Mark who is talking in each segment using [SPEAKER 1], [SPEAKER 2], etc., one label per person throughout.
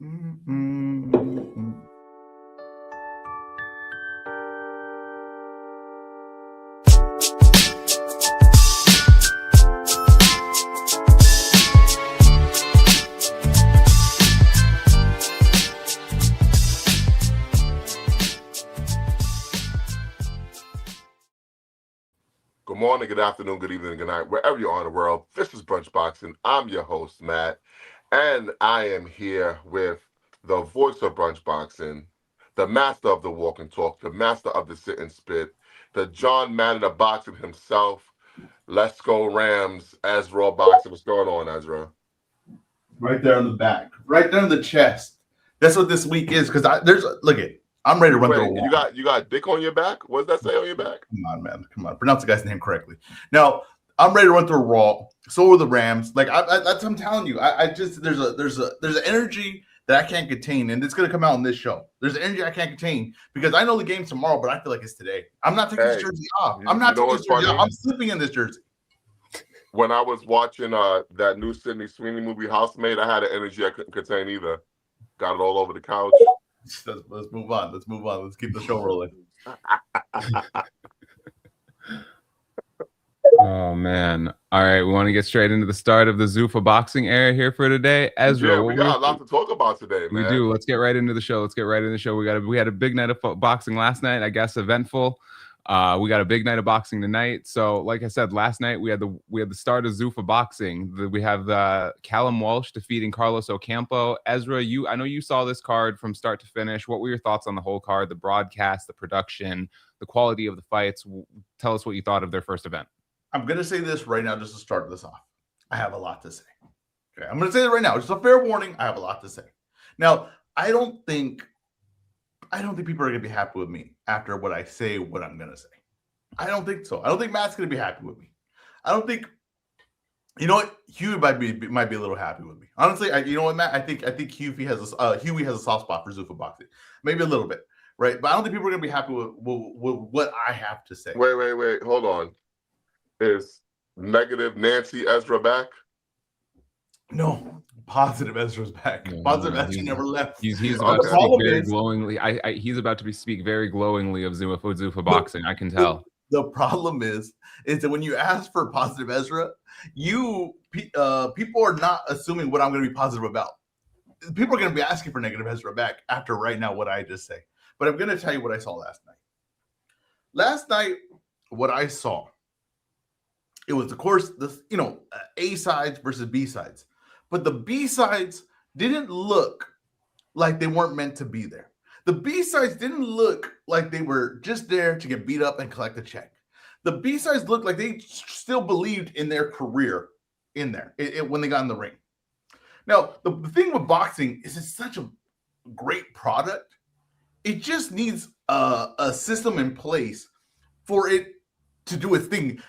[SPEAKER 1] Good morning, good afternoon, good evening, good night, wherever you are in the world. This is Brunch Boxing. I'm your host, Matt, and I am here with the voice of Brunch Boxing, the master of the walk and talk, the master of the sit and spit, the John Madden of boxing himself. Let's go Rams, EzRaw Boxing. What's going on, Ezra?
[SPEAKER 2] Right there on the back, right there on the chest. That's what this week is. Because I'm ready to run through a wall.
[SPEAKER 1] You got dick on your back? What does that say on your back?
[SPEAKER 2] Come on, man. Come on. Pronounce the guy's name correctly. Now, I'm ready to run through a wall. So are the Rams. Like that's what I'm telling you. I just there's an energy that I can't contain, and it's gonna come out in this show. There's an energy I can't contain because I know the game's tomorrow, but I feel like it's today. I'm not taking this jersey off. I'm not taking this jersey off. I'm sleeping in this jersey.
[SPEAKER 1] When I was watching that new Sydney Sweeney movie, Housemaid, I had an energy I couldn't contain either. Got it all over the couch.
[SPEAKER 2] Let's move on. Let's keep the show rolling.
[SPEAKER 3] Oh man! All right, we want to get straight into the start of the Zuffa Boxing era here for today. Ezra,
[SPEAKER 1] yeah, we got a lot to talk about today, man.
[SPEAKER 3] We do. Let's get right into the show. We had a big night of boxing last night. I guess eventful. We got a big night of boxing tonight. So, like I said, last night we had the start of Zuffa Boxing. We have Callum Walsh defeating Carlos Ocampo. Ezra, I know you saw this card from start to finish. What were your thoughts on the whole card, the broadcast, the production, the quality of the fights? Tell us what you thought of their first event.
[SPEAKER 2] I'm gonna say this right now, just to start this off. I have a lot to say. Okay, I'm gonna say it right now. It's a fair warning. I have a lot to say. Now, I don't think people are gonna be happy with me after what I say, what I'm gonna say. I don't think so. I don't think Matt's gonna be happy with me. I don't think, you know what, Huey might be a little happy with me. Honestly, you know what, Matt? I think Huey has a soft spot for Zuffa Boxing, maybe a little bit, right? But I don't think people are gonna be happy with what I have to say.
[SPEAKER 1] Wait, hold on. Is negative Nancy Ezra back?
[SPEAKER 2] No, positive Ezra's back. Positive Ezra never left.
[SPEAKER 3] He's about to speak very glowingly. He's about to speak very glowingly of Zuffa Boxing. I can tell.
[SPEAKER 2] The problem is that when you ask for positive Ezra, people are not assuming what I'm going to be positive about. People are going to be asking for negative Ezra back after right now what I just say. But I'm going to tell you what I saw last night. Last night, what I saw, it was, of course, A sides versus B sides. But the B sides didn't look like they weren't meant to be there. The B sides didn't look like they were just there to get beat up and collect a check. The B sides looked like they still believed in their career in there when they got in the ring. Now, the thing with boxing is it's such a great product. It just needs a system in place for it to do its thing.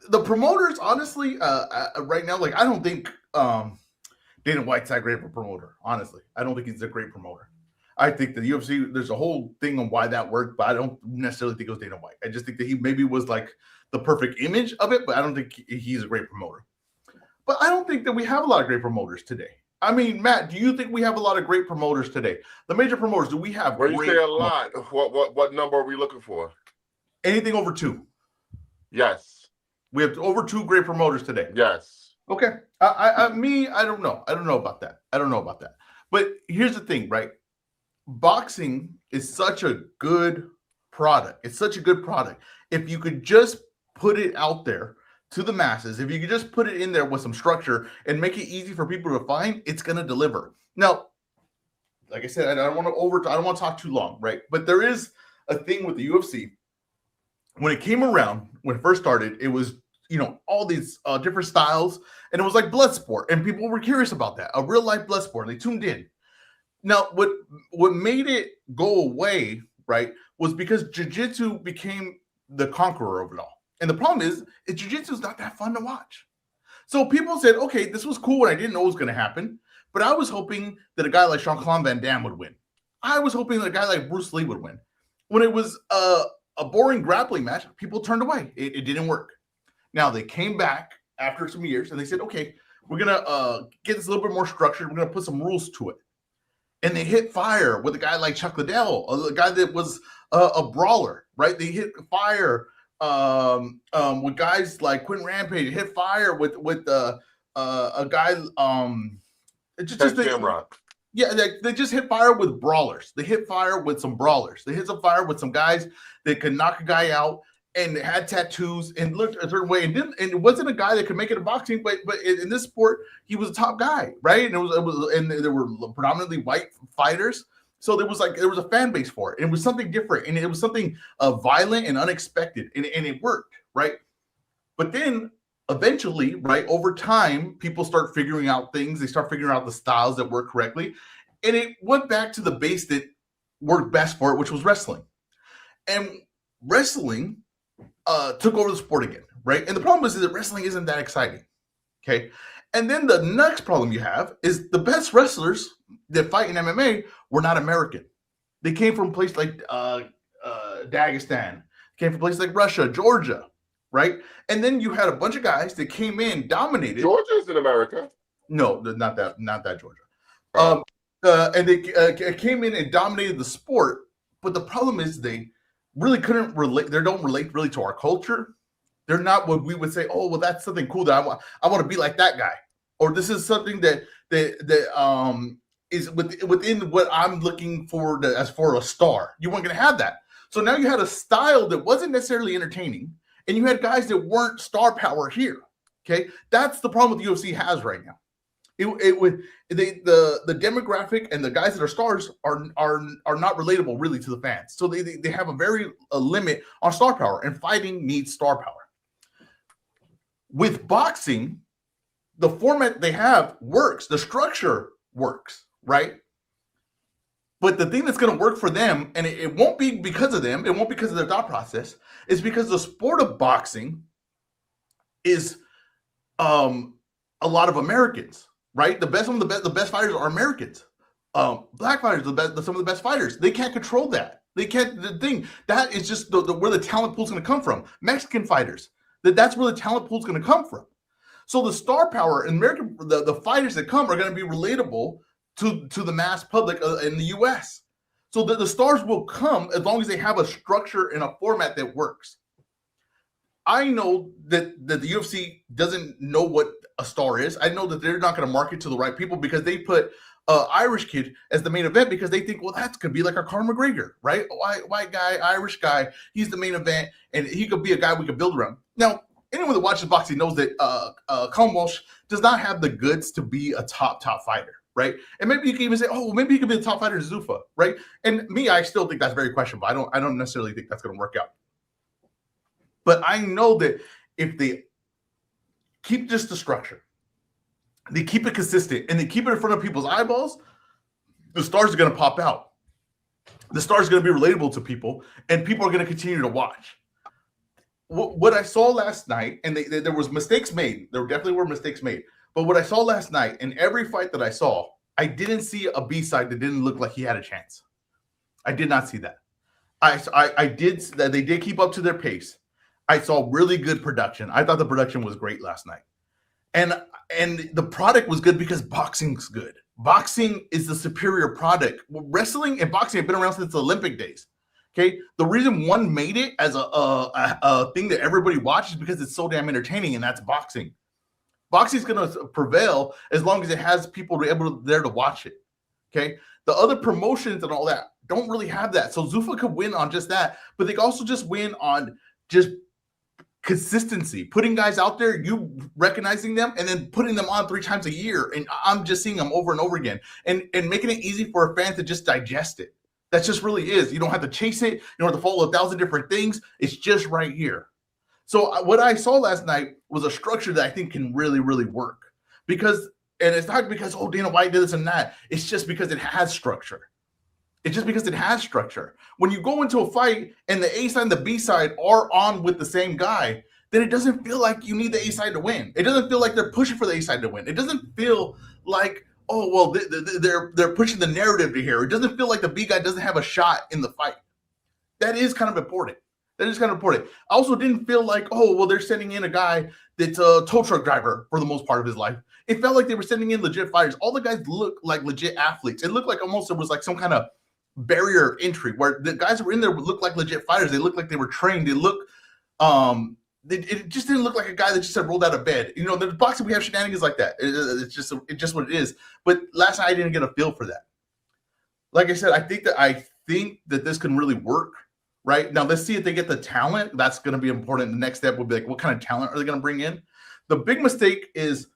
[SPEAKER 2] The promoters, honestly, right now, like I don't think Dana White's that great of a promoter. Honestly, I don't think he's a great promoter. I think the UFC, there's a whole thing on why that worked, but I don't necessarily think it was Dana White. I just think that he maybe was like the perfect image of it, but I don't think he's a great promoter. But I don't think that we have a lot of great promoters today. I mean, Matt, do you think we have a lot of great promoters today? The major promoters, do we have?
[SPEAKER 1] When you say a lot, what number are we looking for?
[SPEAKER 2] Anything over 2.
[SPEAKER 1] Yes.
[SPEAKER 2] We have over 2 great promoters today.
[SPEAKER 1] Yes.
[SPEAKER 2] Okay. I don't know. I don't know about that. But here's the thing, right? Boxing is such a good product. It's such a good product. If you could just put it out there to the masses, if you could just put it in there with some structure and make it easy for people to find, it's going to deliver. Now, like I said, I don't want to talk too long, right? But there is a thing with the UFC. When it came around, when it first started, it was, all these different styles, and it was like blood sport, and people were curious about that, a real life blood sport. They tuned in. Now, what made it go away, right, was because jiu-jitsu became the conqueror of it all. And the problem is jiu-jitsu is not that fun to watch. So people said, okay, this was cool, and I didn't know it was going to happen, but I was hoping that a guy like Jean-Claude Van Damme would win. I was hoping that a guy like Bruce Lee would win. When it was a boring grappling match, people turned away. It didn't work. Now they came back after some years and they said, okay, we're going to get this a little bit more structured. We're going to put some rules to it. and they hit fire with a guy like Chuck Liddell, a guy that was a brawler, right? They hit fire with guys like Quentin Rampage, hit fire with a guy just
[SPEAKER 1] Shamrock.
[SPEAKER 2] yeah, they just hit fire with brawlers. They hit fire with some brawlers. They hit some fire with some guys that could knock a guy out and had tattoos and looked a certain way. And it wasn't a guy that could make it in boxing, but in this sport, he was a top guy, right? And and there were predominantly white fighters. So there was a fan base for it. And it was something different, and it was something violent and unexpected, and it worked, right? But then eventually, right, over time, people start figuring out things. They start figuring out the styles that work correctly. And it went back to the base that worked best for it, which was wrestling. And wrestling took over the sport again, right? And the problem is that wrestling isn't that exciting, okay? And then the next problem you have is the best wrestlers that fight in MMA were not American. They came from places like Dagestan, came from places like Russia, Georgia, right? And then you had a bunch of guys that came in, dominated.
[SPEAKER 1] Georgia's in America.
[SPEAKER 2] No, not that Georgia.
[SPEAKER 1] Oh.
[SPEAKER 2] And they came in and dominated the sport. But the problem is they really couldn't relate. They don't relate really to our culture. They're not what we would say, oh, well, that's something cool that I want to be like that guy. Or this is something that is within what I'm looking for as for a star. You weren't going to have that. So now you had a style that wasn't necessarily entertaining, and you had guys that weren't star power here. Okay, that's the problem with UFC has right now. The demographic and the guys that are stars are not relatable really to the fans. So they have a limit on star power, and fighting needs star power. With boxing, the format they have works. The structure works, right? But the thing that's going to work for them, and it won't be because of them, it won't be because of their thought process, is because the sport of boxing is a lot of Americans, right? The best fighters are Americans. Black fighters, some of the best fighters. They can't control that. They can't. The thing that is just where the talent pool is going to come from. Mexican fighters. That's where the talent pool is going to come from. So the star power in America, the fighters that come are going to be relatable to the mass public in the U.S. So the stars will come as long as they have a structure and a format that works. I know that the UFC doesn't know what a star is. I know that they're not going to market to the right people because they put Irish kid as the main event because they think, well, that's going to be like our Conor McGregor, right? White guy, Irish guy. He's the main event, and he could be a guy we could build around. Now, anyone that watches boxing knows that Colin Walsh does not have the goods to be a top fighter, right? And maybe you can even say, oh, well, maybe he could be the top fighter in Zuffa, right? And me, I still think that's very questionable. I don't necessarily think that's going to work out. But I know that if they keep just the structure, they keep it consistent, and they keep it in front of people's eyeballs, the stars are going to pop out. The stars are going to be relatable to people, and people are going to continue to watch. What I saw last night, and there was mistakes made. There definitely were mistakes made. But what I saw last night, in every fight that I saw, I didn't see a B-side that didn't look like he had a chance. I did not see that. I did that. They did keep up to their pace. I saw really good production. I thought the production was great last night. And the product was good because boxing's good. Boxing is the superior product. Wrestling and boxing have been around since the Olympic days. Okay, the reason one made it as a thing that everybody watches is because it's so damn entertaining, and that's boxing. Boxing is going to prevail as long as it has people there to watch it. Okay, the other promotions and all that don't really have that. So Zuffa could win on just that, but they can also just win on just consistency, putting guys out there, you recognizing them, and then putting them on 3 times a year. And I'm just seeing them over and over again, and making it easy for a fan to just digest it. That just really is. You don't have to chase it. You don't have to follow 1,000 different things. It's just right here. So what I saw last night was a structure that I think can really, really work. And it's not because, oh, Dana White did this and that. It's just because it has structure. It's just because it has structure. When you go into a fight and the A side and the B side are on with the same guy, then it doesn't feel like you need the A side to win. It doesn't feel like they're pushing for the A side to win. It doesn't feel like, oh, well, they're pushing the narrative to here. It doesn't feel like the B guy doesn't have a shot in the fight. That is kind of important. I also didn't feel like, oh, well, they're sending in a guy that's a tow truck driver for the most part of his life. It felt like they were sending in legit fighters. All the guys look like legit athletes. It looked like almost there was like some kind of barrier of entry where the guys that were in there looked like legit fighters. They looked like they were trained. They look, it just didn't look like a guy that just had rolled out of bed. You know, the boxing we have shenanigans like that. It's just what it is. But last night I didn't get a feel for that. Like I said, I think that this can really work. Right now, let's see if they get the talent. That's going to be important. The next step would be like, what kind of talent are they going to bring in? The big mistake is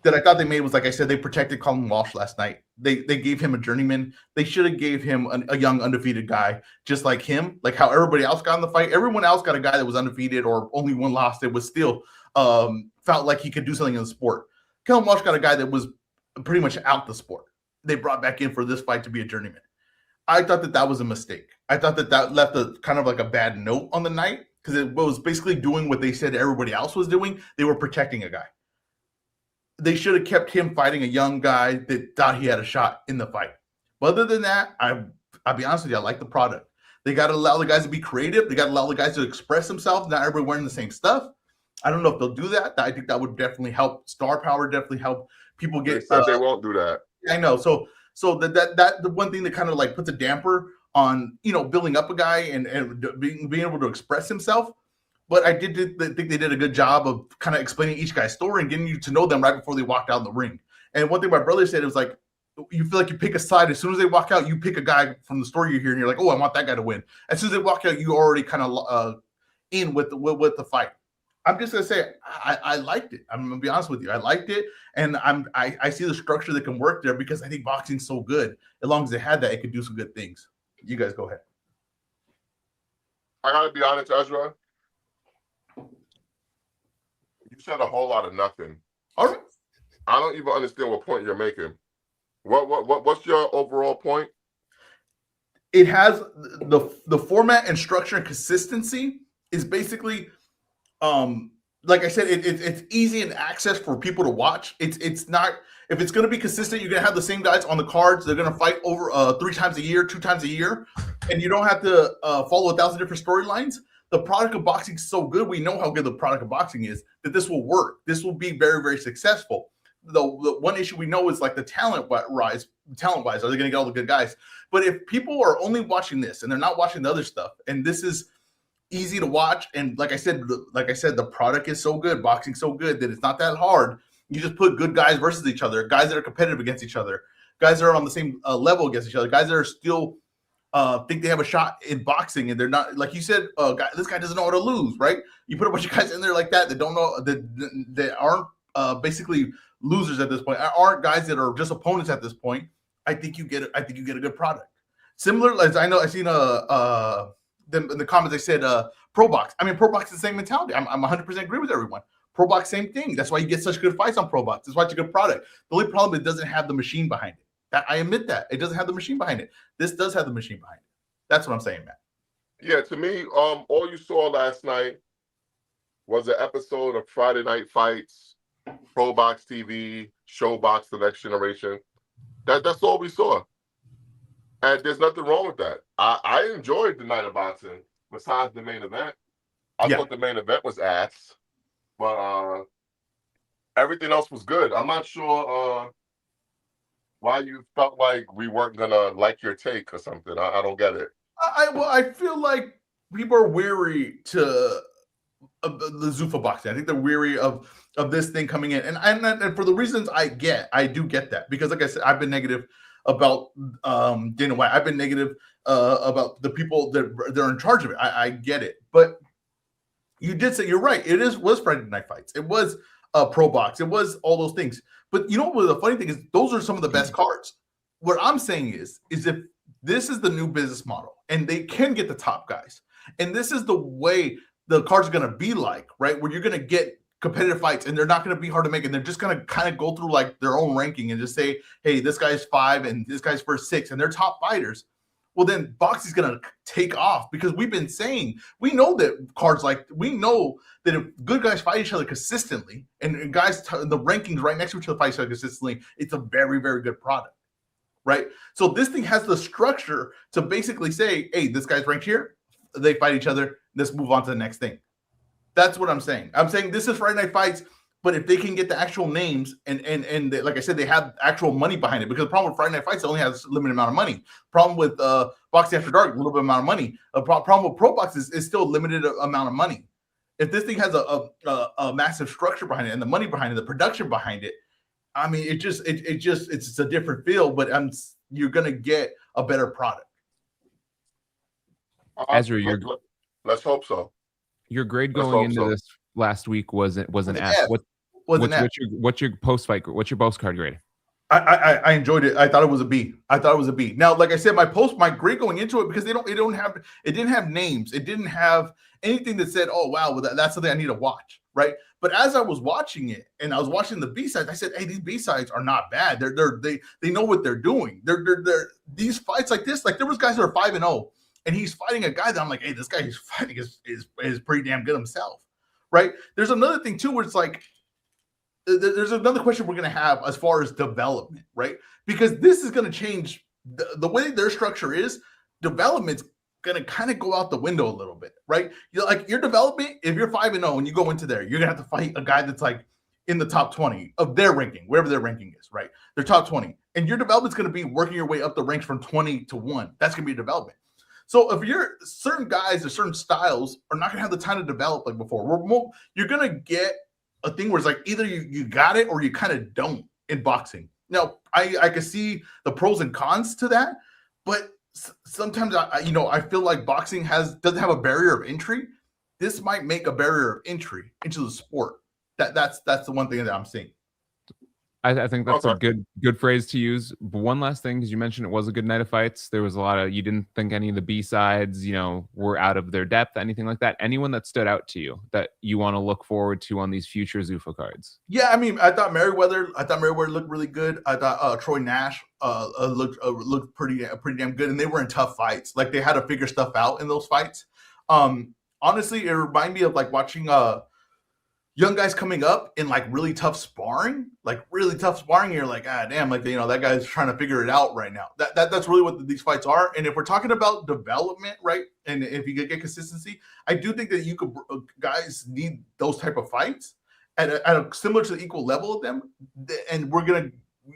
[SPEAKER 2] that I thought they made was, like I said, they protected Colin Walsh last night. They gave him a journeyman. They should have gave him a young undefeated guy just like him, like how everybody else got in the fight. Everyone else got a guy that was undefeated or only one loss that was still felt like he could do something in the sport. Colin Walsh got a guy that was pretty much out the sport. They brought back in for this fight to be a journeyman. I thought that was a mistake. I thought that left a kind of like a bad note on the night because it was basically doing what they said everybody else was doing. They were protecting a guy. They should have kept him fighting a young guy that thought he had a shot in the fight. But other than that, I'll be honest with you, I like the product. They got to allow the guys to be creative. They got to allow the guys to express themselves. Not everybody wearing the same stuff. I don't know if they'll do that. I think that would definitely help. Star power definitely help people get.
[SPEAKER 1] They said they won't do that.
[SPEAKER 2] I know. So that the one thing that kind of like puts a damper on, you know, building up a guy and being able to express himself. But I think they did a good job of kind of explaining each guy's story and getting you to know them right before they walked out in the ring. And one thing my brother said, it was like, you feel like you pick a side. As soon as they walk out, you pick a guy from the story you hear and you're like, oh, I want that guy to win. As soon as they walk out, you already kind of in with the fight. I'm just gonna say I liked it. I'm gonna be honest with you. I liked it, and I see the structure that can work there because I think boxing's so good. As long as they had that, it could do some good things. You guys go ahead.
[SPEAKER 1] I gotta be honest, Ezra. You said a whole lot of nothing.
[SPEAKER 2] All right.
[SPEAKER 1] I don't even understand what point you're making. What's your overall point?
[SPEAKER 2] It has the format and structure and consistency is basically like I said, it's easy and access for people to watch. It's not, if it's going to be consistent, you're going to have the same guys on the cards. They're going to fight over 3 times a year, 2 times a year, and you don't have to follow 1,000 different storylines. The product of boxing is so good. We know how good the product of boxing is, that this will work. This will be very, very successful. The one issue we know is like the talent-wise, are they going to get all the good guys? But if people are only watching this and they're not watching the other stuff, and this is easy to watch, and like I said, the product is so good, boxing's so good that it's not that hard. You just put good guys versus each other, guys that are competitive against each other, guys that are on the same level against each other, guys that are still think they have a shot in boxing, and they're not, like you said, this guy doesn't know how to lose, right? You put a bunch of guys in there like that don't know, that aren't basically losers at this point, aren't guys that are just opponents at this point. I think you get a good product. Similar, as I know, I've seen in the comments they said pro box. I mean, pro box is the same mentality. I'm 100% agree with everyone. Pro box, same thing. That's why you get such good fights on pro box. That's why it's a good product. The only problem is it doesn't have the machine behind it. I admit that it doesn't have the machine behind it. This does have the machine behind it. That's what I'm saying, Matt.
[SPEAKER 1] Yeah, to me, all you saw last night was an episode of Friday Night Fights, Pro Box TV, Showbox, The Next Generation. That's all we saw. And there's nothing wrong with that. I enjoyed the night of boxing besides the main event. I thought the main event was ass. But everything else was good. I'm not sure why you felt like we weren't going to like your take or something. I don't get it.
[SPEAKER 2] I feel like people are weary to the Zuffa Boxing. I think they're weary of this thing coming in. And for the reasons I do get that. Because like I said, I've been negative about Dana White. I've been negative about the people that they're in charge of it. I get it. But you did say, you're right. It was Friday Night Fights. It was Pro Box. It was all those things. But you know what the funny thing is? Those are some of the best cards. What I'm saying is if this is the new business model and they can get the top guys, and this is the way the cards are going to be like, right? Where you're going to get competitive fights and they're not going to be hard to make, and they're just going to kind of go through like their own ranking and just say, hey, this guy's 5 and this guy's first 6 and they're top fighters. Well, then boxing's going to take off, because we've been saying, we know that cards we know that if good guys fight each other consistently and guys, the rankings right next to each other fight each other consistently, it's a very, very good product, right? So this thing has the structure to basically say, hey, this guy's ranked here, they fight each other, let's move on to the next thing. That's what I'm saying. I'm saying this is Friday Night Fights, but if they can get the actual names and they, like I said, they have actual money behind it. Because the problem with Friday Night Fights, it only has a limited amount of money. Problem with Boxing After Dark, a little bit amount of money. A problem with Pro Box is still a limited amount of money. If this thing has a massive structure behind it and the money behind it, the production behind it, I mean, it's a different feel. But you're gonna get a better product.
[SPEAKER 3] Ezra,
[SPEAKER 1] let's hope so.
[SPEAKER 3] Your grade going into this last week was an F. What's your post fight? What's your post card grade?
[SPEAKER 2] I enjoyed it. I thought it was a B. Now, like I said, my grade going into it, because it didn't have names. It didn't have anything that said, oh wow, well, that's something I need to watch, right? But as I was watching it and I was watching the B-sides, I said, hey, these B-sides are not bad. They know what they're doing. They're these fights like this, like there was guys that are 5-0, and he's fighting a guy that I'm like, hey, this guy he's fighting is pretty damn good himself, right? There's another thing too where it's like, there's another question we're going to have as far as development, right? Because this is going to change the way their structure is. Development's going to kind of go out the window a little bit, right? Like your development, if you're 5-0 and you go into there, you're going to have to fight a guy that's like in the top 20 of their ranking, wherever their ranking is, right? Their top 20. And your development's going to be working your way up the ranks from 20 to 1. That's going to be development. So if you're certain guys or certain styles are not going to have the time to develop like before, you're going to get a thing where it's like either you got it or you kind of don't in boxing. Now, I can see the pros and cons to that, but sometimes I feel like boxing doesn't have a barrier of entry. This might make a barrier of entry into the sport. That's the one thing that I'm seeing.
[SPEAKER 3] I think that's a good phrase to use. But one last thing, because you mentioned it was a good night of fights. There was a lot of, you didn't think any of the B-sides, were out of their depth, anything like that. Anyone that stood out to you that you want to look forward to on these future Zuffa cards?
[SPEAKER 2] Yeah, I mean, I thought Merriweather looked really good. I thought Troy Nash looked pretty damn good, and they were in tough fights. Like they had to figure stuff out in those fights. Honestly, it reminded me of like watching young guys coming up in like really tough sparring. You're like, damn, like that guy's trying to figure it out right now. That's really what these fights are. And if we're talking about development, right, and if you get consistency, I do think that you could guys need those type of fights at a similar to the equal level of them. And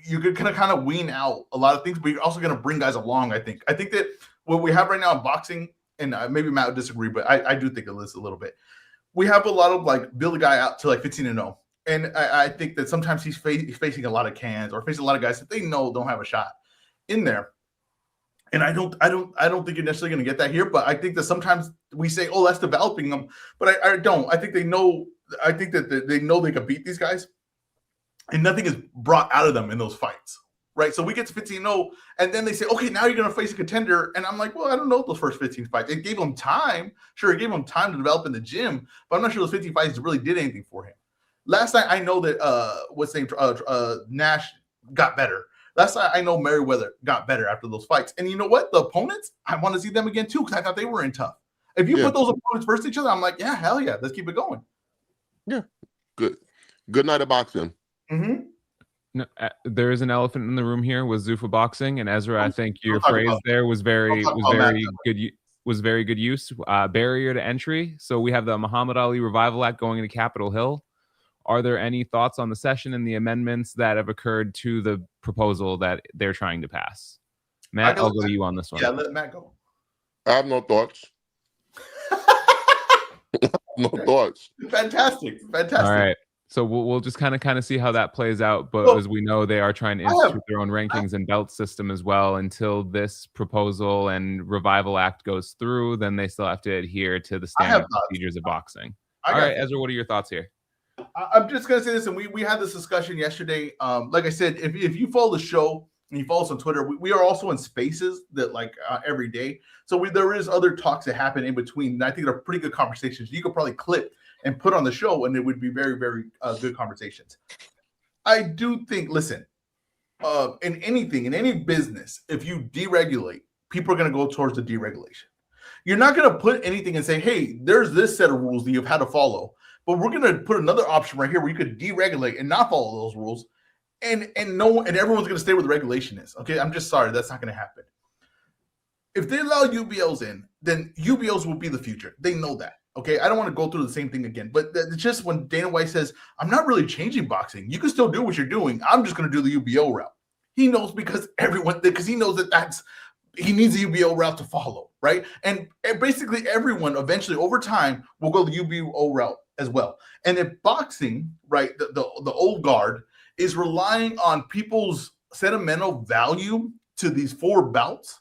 [SPEAKER 2] you're gonna kind of wean out a lot of things, but you're also gonna bring guys along. I think that what we have right now in boxing, and maybe Matt would disagree, but I do think of this a little bit. We have a lot of like build a guy out to like 15-0. And I think that sometimes he's facing a lot of cans or facing a lot of guys that they know don't have a shot in there. And I don't think you're necessarily going to get that here, but I think that sometimes we say, oh, that's developing them. But I don't. I think they know. I think that they know they can beat these guys, and nothing is brought out of them in those fights. Right, so we get to 15-0, and then they say, okay, now you're going to face a contender. And I'm like, well, I don't know those first 15 fights. It gave him time. Sure, it gave him time to develop in the gym, but I'm not sure those 15 fights really did anything for him. Last night, I know that Nash got better. Last night, I know Merriweather got better after those fights. And you know what? The opponents, I want to see them again, too, because I thought they were in tough. If you put those opponents versus each other, I'm like, yeah, hell yeah, let's keep it going.
[SPEAKER 1] Yeah, good night of boxing.
[SPEAKER 2] Mm-hmm.
[SPEAKER 3] No, there is an elephant in the room here with Zuffa Boxing, and Ezra, I think your phrase there was very good use. Barrier to entry. So we have the Muhammad Ali Revival Act going into Capitol Hill. Are there any thoughts on the session and the amendments that have occurred to the proposal that they're trying to pass? Matt, I'll go to you on this one.
[SPEAKER 2] Yeah, let Matt go.
[SPEAKER 1] I have no thoughts. No thoughts.
[SPEAKER 2] Fantastic.
[SPEAKER 3] All right. So we'll just kind of see how that plays out. But as we know, they are trying to institute their own rankings and belt system as well. Until this proposal and Revival Act goes through, then they still have to adhere to the standard procedures of boxing. All right, Ezra, what are your thoughts here?
[SPEAKER 2] I'm just going to say this, and we had this discussion yesterday. Like I said, if you follow the show and you follow us on Twitter, we are also in spaces that every day. So there is other talks that happen in between. And I think they're pretty good conversations. You could probably clip and put on the show, and it would be very, very good conversations. I do think, listen, in any business, if you deregulate, people are going to go towards the deregulation. You're not going to put anything and say, hey, there's this set of rules that you've had to follow, but we're going to put another option right here where you could deregulate and not follow those rules, and everyone's going to stay where the regulation is. Okay, I'm just sorry, that's not going to happen. If they allow UBLs in, then UBLs will be the future. They know that. Okay, I don't want to go through the same thing again, but it's just when Dana White says, I'm not really changing boxing. You can still do what you're doing. I'm just going to do the UBO route. He knows because he knows he needs the UBO route to follow, right? And basically everyone eventually over time will go the UBO route as well. And if boxing, right, the old guard is relying on people's sentimental value to these 4 bouts,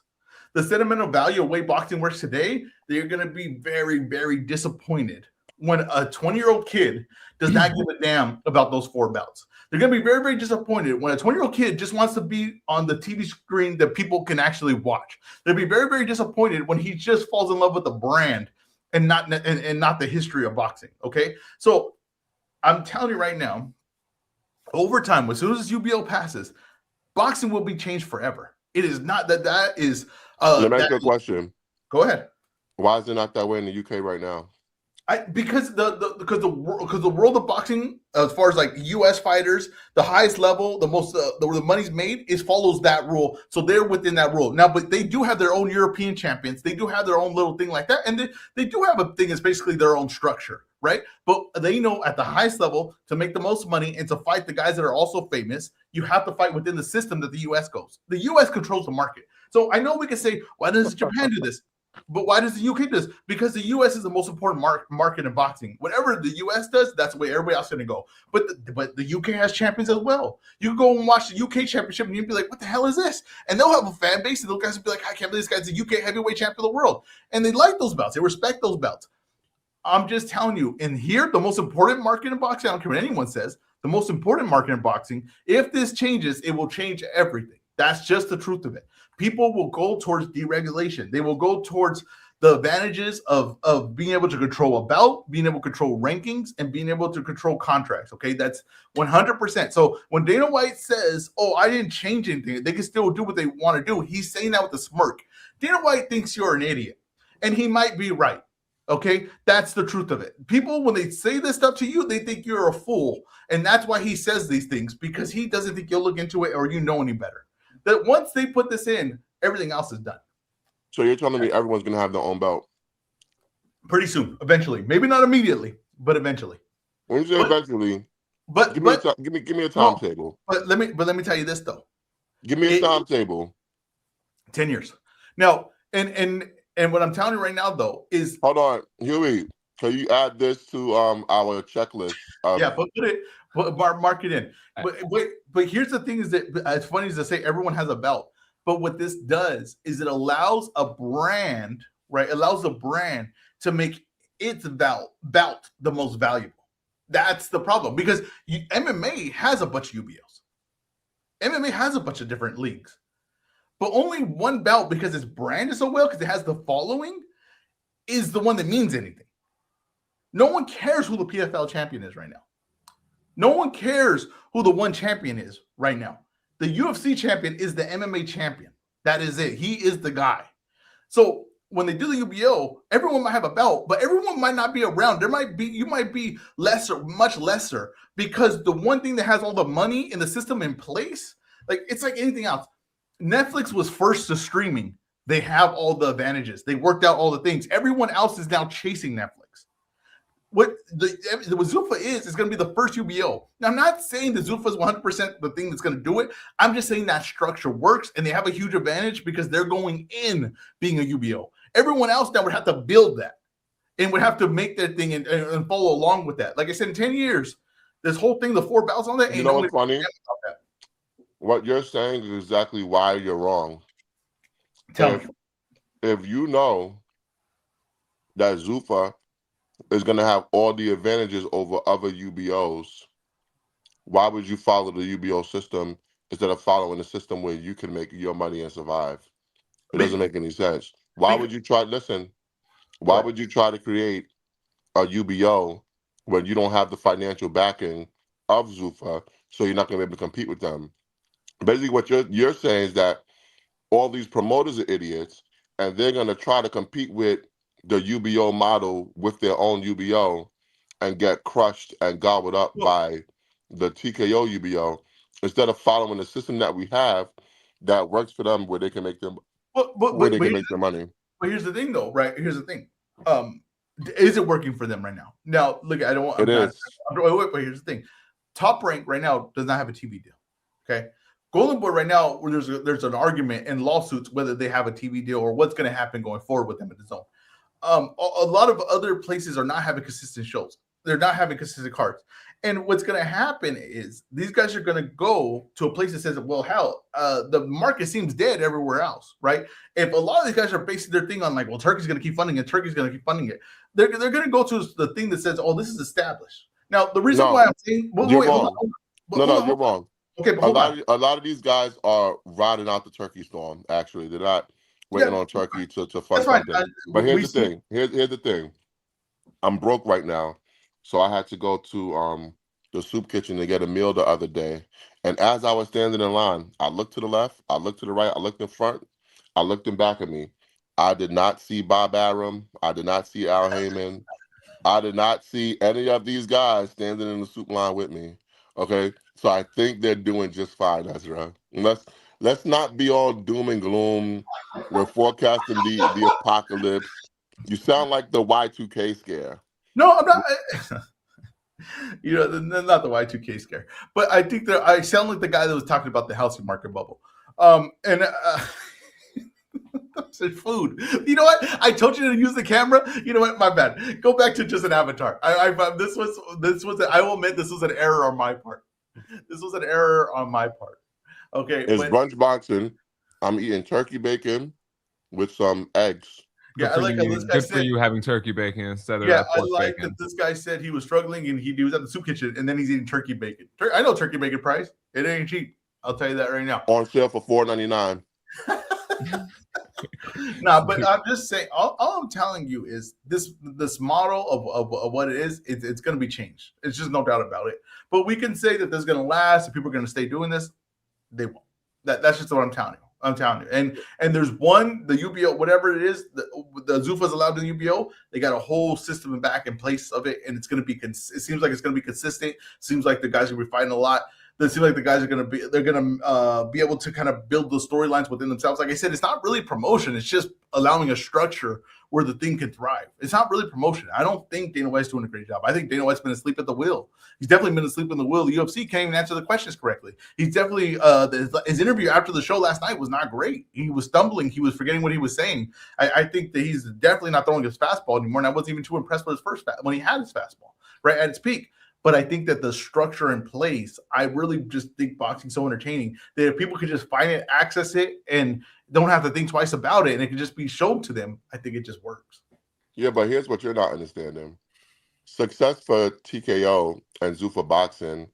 [SPEAKER 2] the sentimental value of way boxing works today, they're going to be very, very disappointed when a 20-year-old kid does not give a damn about those 4 bouts. They're going to be very, very disappointed when a 20-year-old kid just wants to be on the TV screen that people can actually watch. They'll be very, very disappointed when he just falls in love with the brand and not the history of boxing. Okay, so I'm telling you right now, over time, as soon as UBO passes, boxing will be changed forever. It is not that is.
[SPEAKER 1] Let me ask you a question.
[SPEAKER 2] Go ahead.
[SPEAKER 1] Why is it not that way in the UK right now?
[SPEAKER 2] Because the world of boxing, as far as like U.S. fighters, the highest level, the most the money's made follows that rule. So they're within that rule now. But they do have their own European champions. They do have their own little thing like that, and they do have a thing that's basically their own structure, right? But they know at the highest level to make the most money and to fight the guys that are also famous, you have to fight within the system that the U.S. goes. The U.S. controls the market. So I know we can say, why does Japan do this? But why does the UK do this? Because the US is the most important market in boxing. Whatever the US does, that's the way everybody else is going to go. But the UK has champions as well. You can go and watch the UK championship and you'll be like, what the hell is this? And they'll have a fan base and those guys will be like, I can't believe this guy's the UK heavyweight champion of the world. And they like those belts. They respect those belts. I'm just telling you, in here, the most important market in boxing, I don't care what anyone says, the most important market in boxing, if this changes, it will change everything. That's just the truth of it. People will go towards deregulation. They will go towards the advantages of being able to control a belt, being able to control rankings, and being able to control contracts. Okay, that's 100%. So when Dana White says, oh, I didn't change anything, they can still do what they want to do, he's saying that with a smirk. Dana White thinks you're an idiot, and he might be right. Okay, that's the truth of it. People, when they say this stuff to you, they think you're a fool. And that's why he says these things, because he doesn't think you'll look into it or you know any better. That once they put this in, everything else is done.
[SPEAKER 1] So you're telling me everyone's going to have their own belt?
[SPEAKER 2] Pretty soon, eventually. Maybe not immediately, but eventually.
[SPEAKER 1] When you say eventually, give me a timetable.
[SPEAKER 2] But let me tell you this though.
[SPEAKER 1] Give me a timetable.
[SPEAKER 2] 10 years. Now, and what I'm telling you right now though is,
[SPEAKER 1] hold on, Huey. Can you add this to our checklist?
[SPEAKER 2] Mark it in. But here's the thing: is that as funny as to say everyone has a belt, but what this does is it allows a brand, right? It allows a brand to make its bout the most valuable. That's the problem, because MMA has a bunch of UBOs. MMA has a bunch of different leagues, but only one belt, because its brand is so well, because it has the following, is the one that means anything. No one cares who the PFL champion is right now. No one cares who the one champion is right now. The UFC champion is the MMA champion. That is it. He is the guy. So when they do the UBO, everyone might have a belt, but everyone might not be around. You might be lesser, much lesser, because the one thing that has all the money in the system in place, like it's like anything else. Netflix was first to streaming. They have all the advantages. They worked out all the things. Everyone else is now chasing Netflix. What Zuffa is going to be the first UBO. Now, I'm not saying that Zuffa is 100% the thing that's going to do it. I'm just saying that structure works, and they have a huge advantage because they're going in being a UBO. Everyone else now would have to build that and would have to make that thing and follow along with that. Like I said, in 10 years, this whole thing, the 4 bouts on that.
[SPEAKER 1] You know what's funny? What you're saying is exactly why you're wrong.
[SPEAKER 2] Tell me.
[SPEAKER 1] If you know that Zuffa is going to have all the advantages over other UBOs, why would you follow the UBO system instead of following the system where you can make your money and survive? It doesn't make any sense. Why would you try to create a UBO when you don't have the financial backing of Zuffa, so you're not going to be able to compete with them? Basically, what you're saying is that all these promoters are idiots, and they're going to try to compete with the UBO model with their own UBO and get crushed and gobbled up by the TKO UBO, instead of following the system that we have that works for them, where they can make them make their money.
[SPEAKER 2] But here's the thing, though, right? Here's the thing. Is it working for them right now? Now, look, I don't want.
[SPEAKER 1] It is.
[SPEAKER 2] Wait, here's the thing. Top Rank right now does not have a TV deal. Okay, Golden Boy right now, where there's an argument and lawsuits whether they have a TV deal or what's going to happen going forward with them in the zone. A lot of other places are not having consistent shows. They're not having consistent cards. And what's going to happen is these guys are going to go to a place that says, well, hell, the market seems dead everywhere else, right? If a lot of these guys are basing their thing on like, well, Turkey's going to keep funding it, Turkey's going to keep funding it, they're going to go to the thing that says, oh, this is established. Now, the reason why I'm saying,
[SPEAKER 1] you're wrong. You're wrong.
[SPEAKER 2] Okay, but
[SPEAKER 1] a lot of these guys are riding out the Turkey storm. Actually, they're not waiting on Turkey to fund something. But here's the thing. Here's the thing. I'm broke right now, so I had to go to the soup kitchen to get a meal the other day. And as I was standing in line, I looked to the left, I looked to the right, I looked in front, I looked in back of me. I did not see Bob Arum. I did not see Al Heyman. I did not see any of these guys standing in the soup line with me. Okay, so I think they're doing just fine, Ezra. Let's not be all doom and gloom. We're forecasting the apocalypse. You sound like the Y2K scare.
[SPEAKER 2] No, I'm not. Not the Y2K scare, but I think that I sound like the guy that was talking about the housing market bubble. Said food. You know what? I told you to use the camera. You know what? My bad. Go back to just an avatar. This was. I will admit this was an error on my part. Okay.
[SPEAKER 1] It's brunch boxing. I'm eating turkey bacon with some eggs.
[SPEAKER 2] Yeah, I like how this guy
[SPEAKER 3] said, for you having turkey bacon instead of
[SPEAKER 2] pork bacon. That this guy said he was struggling and he was at the soup kitchen and then he's eating turkey bacon. I know turkey bacon price. It ain't cheap. I'll tell you that right now.
[SPEAKER 1] On sale for $4.99.
[SPEAKER 2] No, but I'm just saying. All I'm telling you is this model of what it is. It's going to be changed. It's just no doubt about it. But we can say that this is going to last. If people are going to stay doing this, they won't. That's just what I'm telling you. And there's one, the UBO, whatever it is, the Zuffa's allowed in the UBO. They got a whole system back in place of it, and it's going to be. It seems like it's going to be consistent. Seems like the guys are going to be fighting a lot. It seems like the guys are going to be. They're going to be able to kind of build the storylines within themselves. Like I said, it's not really promotion. It's just allowing a structure where the thing can thrive. It's not really promotion. I don't think Dana White's doing a great job. I think Dana White's been asleep at the wheel. He's definitely been asleep at the wheel. The UFC can't even answer the questions correctly. He's definitely his interview after the show last night was not great. He was stumbling. He was forgetting what he was saying. I think that he's definitely not throwing his fastball anymore. And I wasn't even too impressed with his first when he had his fastball right at its peak. But I think that the structure in place, I really just think boxing's so entertaining that if people could just find it, access it, and don't have to think twice about it, and it can just be shown to them, I think it just works.
[SPEAKER 1] Yeah, but here's what you're not understanding. Success for TKO and Zuffa Boxing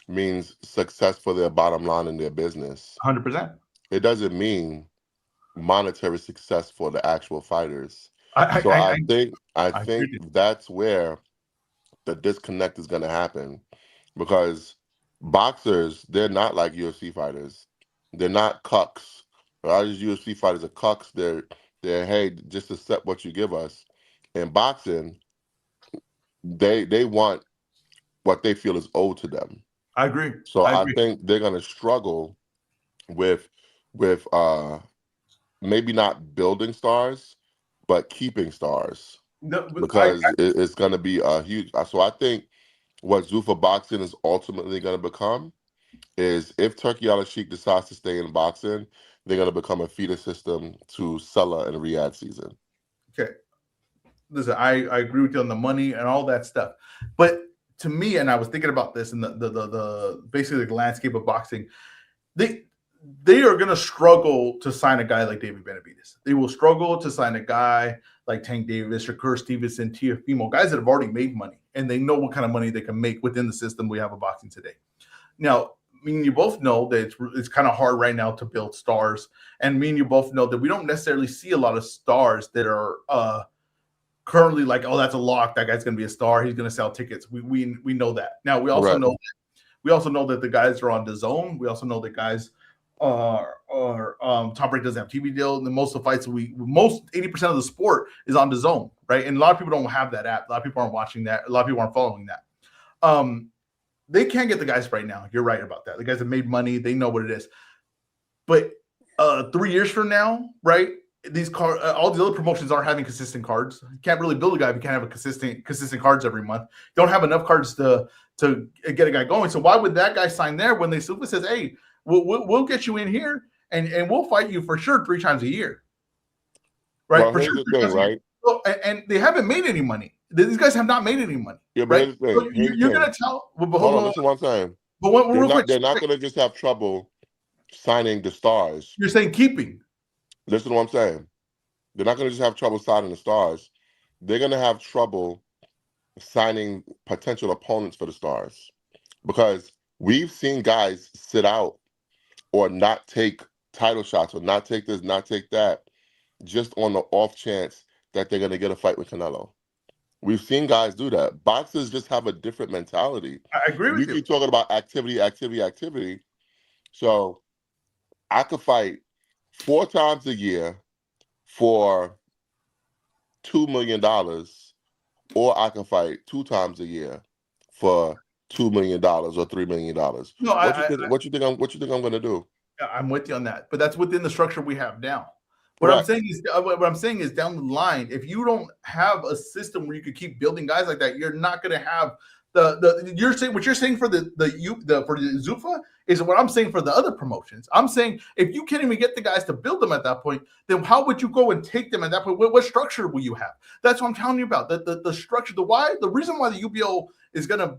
[SPEAKER 1] means success for their bottom line in their business.
[SPEAKER 2] 100%.
[SPEAKER 1] It doesn't mean monetary success for the actual fighters. I think that's where the disconnect is going to happen, because boxers, they're not like UFC fighters. They're not cucks. A lot of these UFC fighters are cucks. They're hey, just accept what you give us. In boxing, they want what they feel is owed to them.
[SPEAKER 2] I agree.
[SPEAKER 1] So I think they're going to struggle with maybe not building stars, but keeping stars. No, because it's going to be a huge. So I think what Zuffa Boxing is ultimately going to become is, if Turkey Al-Sheikh decides to stay in boxing, they're going to become a feeder system to Sella and Riyadh season.
[SPEAKER 2] Okay. Listen, I agree with you on the money and all that stuff. But to me, and I was thinking about this in the basically the landscape of boxing, they are going to struggle to sign a guy like David Benavidez. They will struggle to sign a guy like Tank Davis, Shakur Stevenson, Teofimo, guys that have already made money, and they know what kind of money they can make within the system we have of boxing today. Now, me and you both know that it's kind of hard right now to build stars, and me and you both know that we don't necessarily see a lot of stars that are currently like, oh, that's a lock. That guy's going to be a star. He's going to sell tickets. We know that. Now, we also know that the guys are on DAZN. We also know that guys Top Rank doesn't have TV deal. And most of the fights 80% of the sport is on DAZN, right? And a lot of people don't have that app. A lot of people aren't watching that. A lot of people aren't following that. They can't get the guys right now. You're right about that. The guys have made money. They know what it is. But 3 years from now, right? these all the other promotions aren't having consistent cards. You can't really build a guy if you can't have a consistent cards every month. You don't have enough cards to get a guy going. So why would that guy sign there when they simply says, "Hey, we'll get you in here and we'll fight you for sure 3 times a year." Right?
[SPEAKER 1] Well,
[SPEAKER 2] For
[SPEAKER 1] here's
[SPEAKER 2] sure.
[SPEAKER 1] the thing, right?
[SPEAKER 2] So, and they haven't made any money. These guys have not made any money.
[SPEAKER 1] Yeah, but
[SPEAKER 2] Right?
[SPEAKER 1] here's the thing.
[SPEAKER 2] So you're going to tell. But
[SPEAKER 1] Hold on, listen to what I'm saying.
[SPEAKER 2] But real quick,
[SPEAKER 1] They're not going to just have trouble signing the stars.
[SPEAKER 2] You're saying keeping.
[SPEAKER 1] Listen to what I'm saying. They're not going to just have trouble signing the stars. They're going to have trouble signing potential opponents for the stars, because we've seen guys sit out or not take title shots or not take this, not take that, just on the off chance that they're going to get a fight with Canelo. We've seen guys do that. Boxers just have a different mentality.
[SPEAKER 2] I agree with you.
[SPEAKER 1] You keep talking about activity. So I could fight 4 times a year for $2 million, or I can fight 2 times a year for $2 million or $3 million.
[SPEAKER 2] No,
[SPEAKER 1] what you think I'm going to do?
[SPEAKER 2] I'm with you on that, but that's within the structure we have now. What I'm saying is down the line, if you don't have a system where you could keep building guys like that, you're not going to have you're saying what you're saying for the Zuffa is what I'm saying for the other promotions. I'm saying if you can't even get the guys to build them at that point, then how would you go and take them at that point? What structure will you have? That's what I'm telling you about. The structure, the reason why the UBO is going to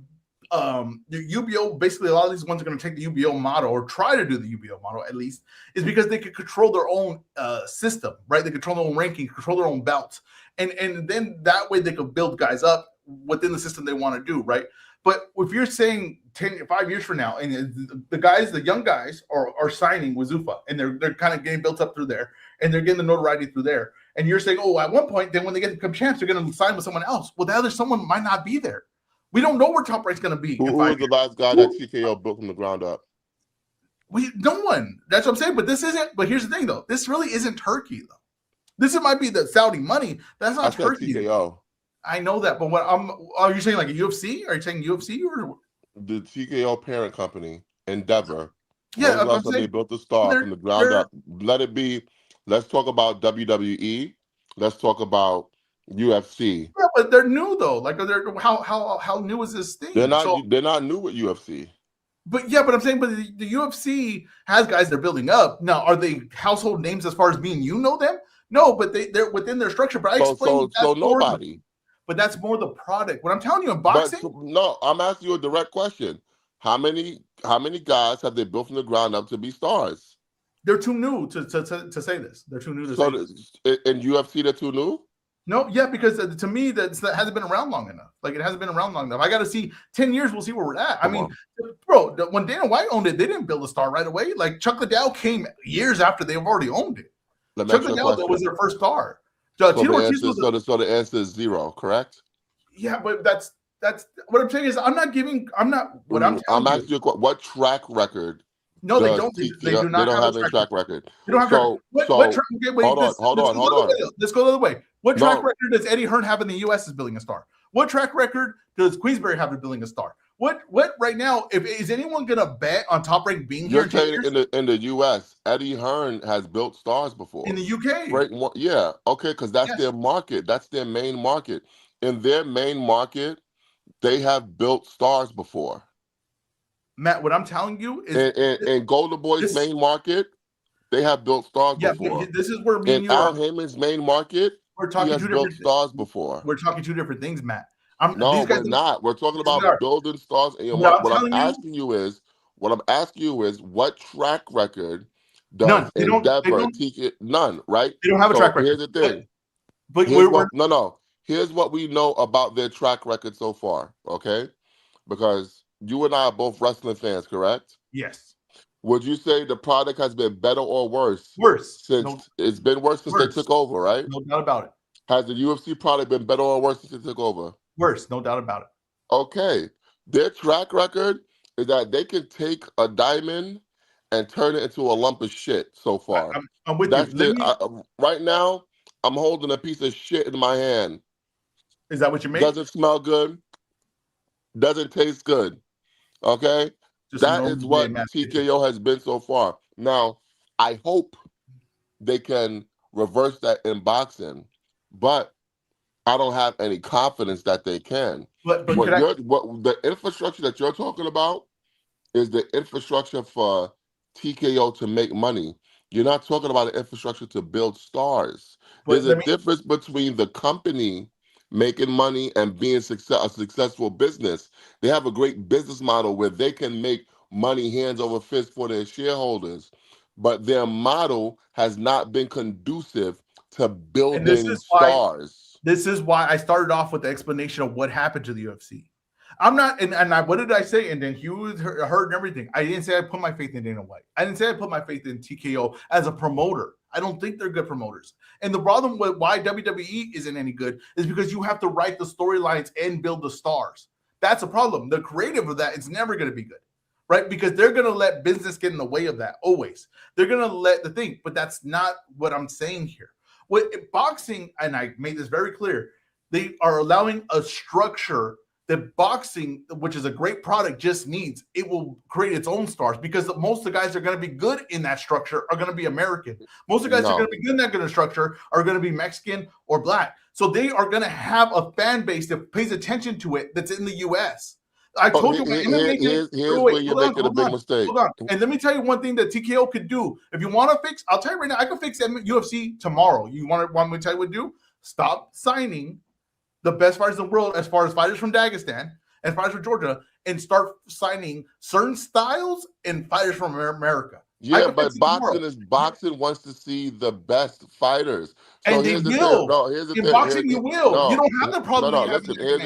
[SPEAKER 2] the UBO, basically a lot of these ones are going to take the UBO model or try to do the UBO model at least, is because they can control their own system, right? They control their own ranking, control their own belts, and then that way they can build guys up within the system they want to do, right? But if you're saying 5 years from now, and the young guys are signing with Zuffa, and they're kind of getting built up through there, and they're getting the notoriety through there, and you're saying, oh, at one point, then when they get to become champs, they're going to sign with someone else. Well, the other someone might not be there. We don't know where Top Rank's going to be.
[SPEAKER 1] Who was the last guy that TKO built from the ground up?
[SPEAKER 2] No one. That's what I'm saying. But this isn't. But here's the thing, though. This really isn't Turkey, though. This might be the Saudi money. That's not Turkey.
[SPEAKER 1] TKO.
[SPEAKER 2] I know that, but are you saying like a UFC? Are you saying UFC or
[SPEAKER 1] the TKO parent company, Endeavor?
[SPEAKER 2] Yeah,
[SPEAKER 1] I'm saying they built the star from the ground up. Let it be. Let's talk about WWE. Let's talk about UFC.
[SPEAKER 2] Yeah, but they're new though. Like, how new is this thing?
[SPEAKER 1] They're not new with UFC.
[SPEAKER 2] But I'm saying, but the UFC has guys they're building up. Now, are they household names as far as being you know them? No, but they're within their structure. But I explained
[SPEAKER 1] so nobody.
[SPEAKER 2] But that's more the product. What I'm telling you in boxing.
[SPEAKER 1] No, I'm asking you a direct question. How many guys have they built from the ground up to be stars?
[SPEAKER 2] They're too new to say this. They're too new to say this.
[SPEAKER 1] In UFC, they're too new?
[SPEAKER 2] No, yeah, because to me that hasn't been around long enough. Like, it hasn't been around long enough. I got to see 10 years. We'll see where we're at. Bro, when Dana White owned it, they didn't build a star right away. Like, Chuck Liddell came years after they've already owned it. Chuck Liddell was their first star.
[SPEAKER 1] So the answer is 0, correct?
[SPEAKER 2] Yeah, but that's what I'm saying is I'm asking
[SPEAKER 1] you what track record.
[SPEAKER 2] No, they don't. They do not have a track record. They don't have
[SPEAKER 1] hold on.
[SPEAKER 2] Let's go the other way. What track record does Eddie Hearn have in the U.S. as building a star? What track record does Queensberry have in building a star? What right now? Is anyone going to bet on Top Rank being here?
[SPEAKER 1] In the U.S., Eddie Hearn has built stars before.
[SPEAKER 2] In the U.K.,
[SPEAKER 1] right? Yeah, okay, because that's their market. That's their main market. In their main market, they have built stars before.
[SPEAKER 2] Matt, what I'm telling you is
[SPEAKER 1] in Golden Boy's main market, they have built stars before.
[SPEAKER 2] Yeah, this is where me and you
[SPEAKER 1] Al Heyman's main market,
[SPEAKER 2] we're talking
[SPEAKER 1] he has built stars before.
[SPEAKER 2] We're talking two different things, Matt.
[SPEAKER 1] We're not. We're talking about building stars in your market. What I'm asking you is, what track record does Endeavor teach it? None, right?
[SPEAKER 2] They don't have a track record.
[SPEAKER 1] Here's the thing. Here's what we know about their track record so far, okay? Because you and I are both wrestling fans, correct?
[SPEAKER 2] Yes.
[SPEAKER 1] Would you say the product has been better or worse?
[SPEAKER 2] Worse.
[SPEAKER 1] It's been worse since they took over, right?
[SPEAKER 2] No doubt about it.
[SPEAKER 1] Has the UFC product been better or worse since they took over?
[SPEAKER 2] Worse, no doubt about it.
[SPEAKER 1] Okay. Their track record is that they can take a diamond and turn it into a lump of shit so far.
[SPEAKER 2] I'm with you.
[SPEAKER 1] Right now, I'm holding a piece of shit in my hand.
[SPEAKER 2] Is that what you make?
[SPEAKER 1] Doesn't smell good. Doesn't taste good. Okay? That is what TKO has been so far. Now, I hope they can reverse that in boxing, but I don't have any confidence that they can.
[SPEAKER 2] But
[SPEAKER 1] What
[SPEAKER 2] could I?
[SPEAKER 1] the infrastructure that you're talking about is the infrastructure for TKO to make money. You're not talking about an infrastructure to build stars.
[SPEAKER 2] But
[SPEAKER 1] There's a
[SPEAKER 2] let me.
[SPEAKER 1] difference between the company making money and being a successful business. They have a great business model where they can make money hands over fist for their shareholders, but their model has not been conducive to
[SPEAKER 2] And this
[SPEAKER 1] building
[SPEAKER 2] is why.
[SPEAKER 1] stars.
[SPEAKER 2] This is why I started off with the explanation of what happened to the UFC. I'm not, what did I say? And then Hugh heard and everything. I didn't say I put my faith in Dana White. I didn't say I put my faith in TKO as a promoter. I don't think they're good promoters. And the problem with why WWE isn't any good is because you have to write the storylines and build the stars. That's a problem. The creative of that is never going to be good, right? Because they're going to let business get in the way of that always. They're going to let the thing, but that's not what I'm saying here. With boxing, and I made this very clear, they are allowing a structure that boxing, which is a great product, just needs. It will create its own stars because most of the guys that are going to be good in that structure are going to be American. Most of the guys that are going to be good in that kind of structure are going to be Mexican or Black. So they are going to have a fan base that pays attention to it that's in the U.S. I told you
[SPEAKER 1] here's where you're making a big mistake.
[SPEAKER 2] Hold on. And let me tell you one thing that TKO could do. If you want to fix, I'll tell you right now, I can fix UFC tomorrow. You want me to tell you what to do? Stop signing the best fighters in the world as far as fighters from Dagestan and fighters from Georgia and start signing certain styles and fighters from America.
[SPEAKER 1] Yeah, but boxing wants to see the best fighters. So
[SPEAKER 2] and
[SPEAKER 1] here's
[SPEAKER 2] they
[SPEAKER 1] the
[SPEAKER 2] will.
[SPEAKER 1] thing. No, here's the
[SPEAKER 2] in
[SPEAKER 1] thing.
[SPEAKER 2] boxing, you will.
[SPEAKER 1] No,
[SPEAKER 2] you don't have the problem.
[SPEAKER 1] No, listen. Here's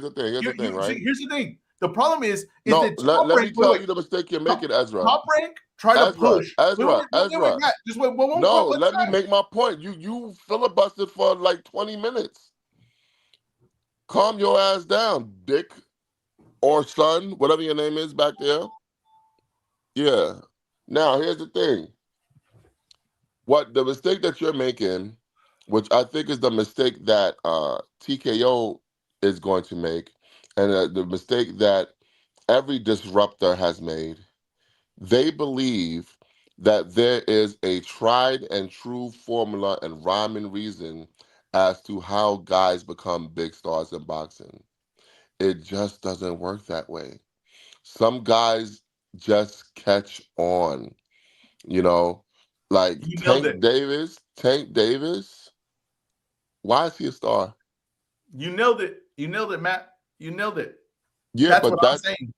[SPEAKER 1] the thing, right?
[SPEAKER 2] See, here's the thing. The problem is
[SPEAKER 1] no.
[SPEAKER 2] that
[SPEAKER 1] Let me tell you the mistake you're making, Ezra.
[SPEAKER 2] Top rank try to push.
[SPEAKER 1] Ezra.
[SPEAKER 2] Just wait.
[SPEAKER 1] No, let me make my point. You filibustered for like 20 minutes. Calm your ass down, dick or son, whatever your name is back there. Yeah. Now, here's the thing. What the mistake that you're making, which I think is the mistake that TKO is going to make, and the mistake that every disruptor has made, they believe that there is a tried and true formula and rhyme and reason as to how guys become big stars in boxing. It just doesn't work that way. Some guys just catch on, like Tank Davis. Why is he a star?
[SPEAKER 2] You nailed it, Matt. You nailed it.
[SPEAKER 1] Yeah,
[SPEAKER 2] that's
[SPEAKER 1] but
[SPEAKER 2] what I'm saying.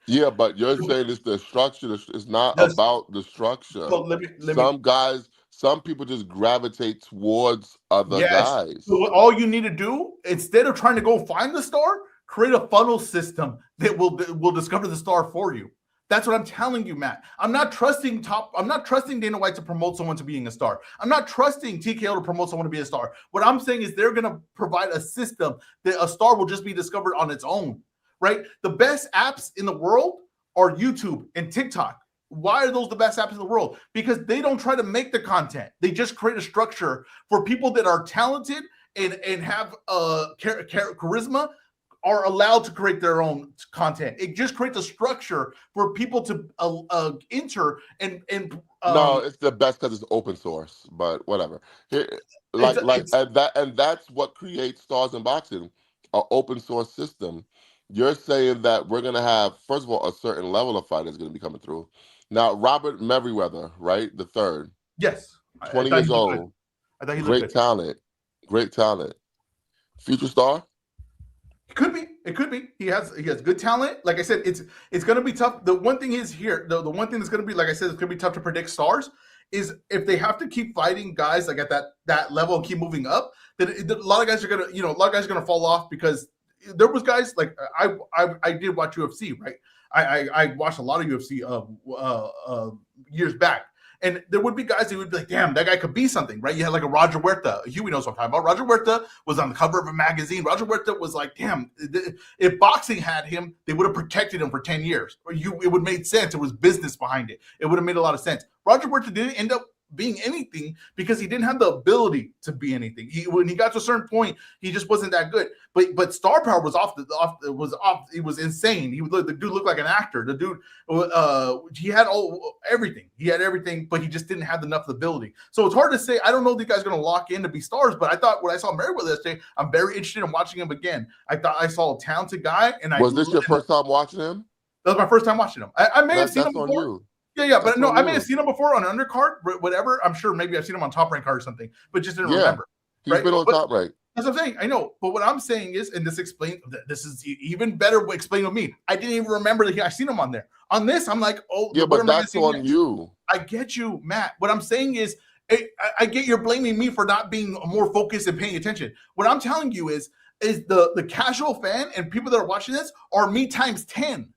[SPEAKER 1] Yeah, but you're saying it's the structure. It's not about the structure.
[SPEAKER 2] So
[SPEAKER 1] some people just gravitate towards other guys.
[SPEAKER 2] So all you need to do, instead of trying to go find the star, create a funnel system that will discover the star for you. That's what I'm telling you, Matt. I'm not trusting Dana White to promote someone to being a star. I'm not trusting TKO to promote someone to be a star. What I'm saying is they're going to provide a system that a star will just be discovered on its own, right? The best apps in the world are YouTube and TikTok. Why are those the best apps in the world? Because they don't try to make the content. They just create a structure for people that are talented and have charisma are allowed to create their own content. It just creates a structure for people to enter and
[SPEAKER 1] no, it's the best because it's open source, but whatever. And that's what creates stars in boxing, an open source system. You're saying that we're gonna have, first of all, a certain level of fighters going to be coming through. Now, Robert Merriweather, right, the third.
[SPEAKER 2] Yes.
[SPEAKER 1] 20 years old.
[SPEAKER 2] I thought he
[SPEAKER 1] great talent. Great talent. Future star.
[SPEAKER 2] It could be. He has good talent. Like I said, it's going to be tough. The one thing is here. The one thing that's going to be, like I said, it's going to be tough to predict stars. Is if they have to keep fighting guys like at that level and keep moving up, then a lot of guys are gonna fall off because there was guys like I did watch UFC, right? I watched a lot of UFC years back. And there would be guys that would be like, damn, that guy could be something, right? You had like a Roger Huerta. Huey knows what I'm talking about. Roger Huerta was on the cover of a magazine. Roger Huerta was like, damn, if boxing had him, they would have protected him for 10 years. It would have made sense. It was business behind it. It would have made a lot of sense. Roger Huerta didn't end up being anything because he didn't have the ability to be anything. When he got to a certain point, he just wasn't that good. But star power was off. It was insane. The dude looked like an actor. The dude, he had everything. He had everything, but he just didn't have enough ability. So it's hard to say. I don't know if these guys are going to lock in to be stars, but I thought when I saw Merriweather yesterday, I'm very interested in watching him again. I thought I saw a talented guy, and
[SPEAKER 1] was this your first time watching him?
[SPEAKER 2] That was my first time watching him. I may have seen him before.
[SPEAKER 1] That's on you.
[SPEAKER 2] Yeah, but no, I may have seen him before on undercard, whatever. I'm sure maybe I've seen him on top rank card or something, but just didn't remember.
[SPEAKER 1] He's been on top rank.
[SPEAKER 2] That's what I'm saying. I know, but what I'm saying is, and this is even better explained with me. I didn't even remember that I seen him on there. On this, I'm like, oh,
[SPEAKER 1] yeah, but that's on you.
[SPEAKER 2] I get you, Matt. What I'm saying is, I get you're blaming me for not being more focused and paying attention. What I'm telling you is the casual fan and people that are watching this are me times 10.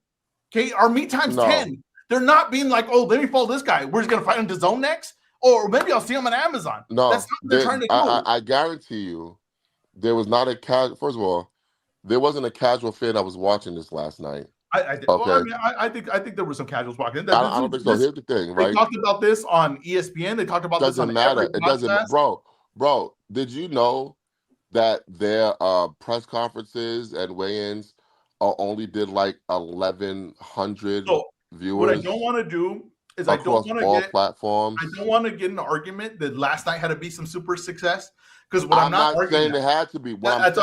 [SPEAKER 2] Okay, are me times 10. They're not being like, oh, let me follow this guy. We're just gonna fight him to zone next, or maybe I'll see him on Amazon.
[SPEAKER 1] No,
[SPEAKER 2] that's not what they're trying to do.
[SPEAKER 1] I guarantee you, there was not a casual. First of all, there wasn't a casual fan that was watching this last night.
[SPEAKER 2] Okay. Well, I mean, I think there were some casuals watching.
[SPEAKER 1] I don't think so. Here's the thing, right?
[SPEAKER 2] They talked about this on ESPN. They talked about this on
[SPEAKER 1] matter. It doesn't matter, bro. Did you know that their press conferences and weigh-ins only did like 1,100 viewers?
[SPEAKER 2] What I don't want to do is I don't want to get
[SPEAKER 1] platforms.
[SPEAKER 2] I don't want to get an argument that last night had to be some super success because
[SPEAKER 1] I'm not saying it had to be. What I'm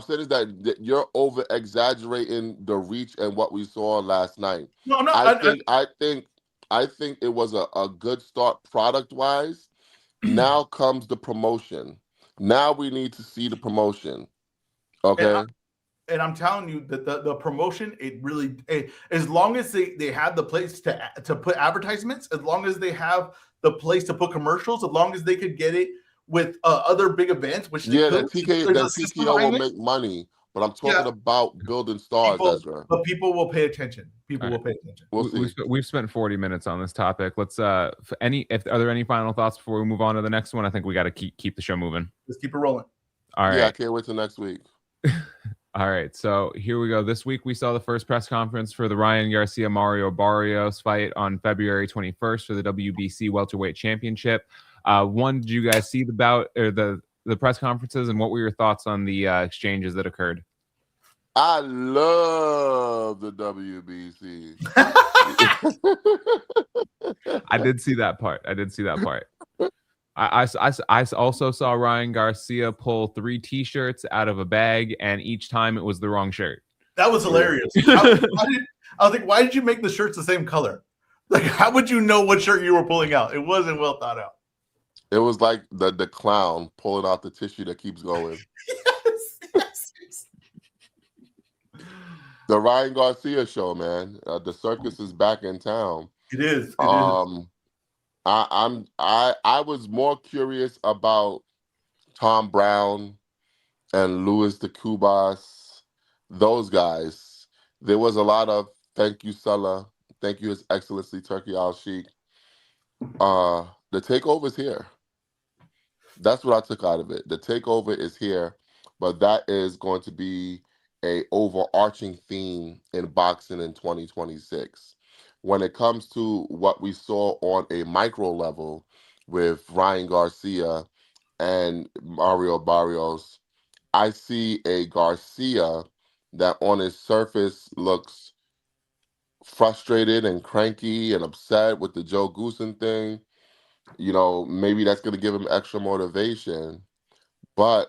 [SPEAKER 1] saying is that you're over exaggerating the reach and what we saw last night.
[SPEAKER 2] No, I'm not.
[SPEAKER 1] I think it was a good start product wise. Now comes the promotion. Now we need to see the promotion. Okay.
[SPEAKER 2] And I'm telling you that the promotion, as long as they have the place to put advertisements, as long as they have the place to put commercials, as long as they could get it with other big events, which
[SPEAKER 1] the TKO will make money. But I'm talking about building stars, EzRaw.
[SPEAKER 2] But people will pay attention. Will pay attention.
[SPEAKER 1] We'll see.
[SPEAKER 3] We've spent 40 minutes on this topic. Let's are there any final thoughts before we move on to the next one? I think we got to keep the show moving.
[SPEAKER 2] Let's keep it rolling.
[SPEAKER 3] All right.
[SPEAKER 1] Yeah, I can't wait till next week.
[SPEAKER 3] All right, so here we go. This week we saw the first press conference for the Ryan Garcia Mario Barrios fight on February 21st for the WBC welterweight championship. Did you guys see the bout or the press conferences, and what were your thoughts on the exchanges that occurred?
[SPEAKER 1] I love the WBC.
[SPEAKER 3] I did see that part. I also saw Ryan Garcia pull 3 T-shirts out of a bag, and each time it was the wrong shirt.
[SPEAKER 2] That was hilarious. I was like, why did you make the shirts the same color? Like, how would you know what shirt you were pulling out? It wasn't well thought out.
[SPEAKER 1] It was like the clown pulling out the tissue that keeps going.
[SPEAKER 2] Yes.
[SPEAKER 1] The Ryan Garcia show, man. The circus is back in town.
[SPEAKER 2] It is.
[SPEAKER 1] I was more curious about Tom Brown and Louis the Cubas, those guys. There was a lot of thank you, Sulla. Thank you, His Excellency Turkey Al-Sheikh. The takeover is here. That's what I took out of it. The takeover is here, but that is going to be a overarching theme in boxing in 2026. When it comes to what we saw on a micro level with Ryan Garcia and Mario Barrios, I see a Garcia that on his surface looks frustrated and cranky and upset with the Joe Goosen thing. You know, maybe that's going to give him extra motivation. But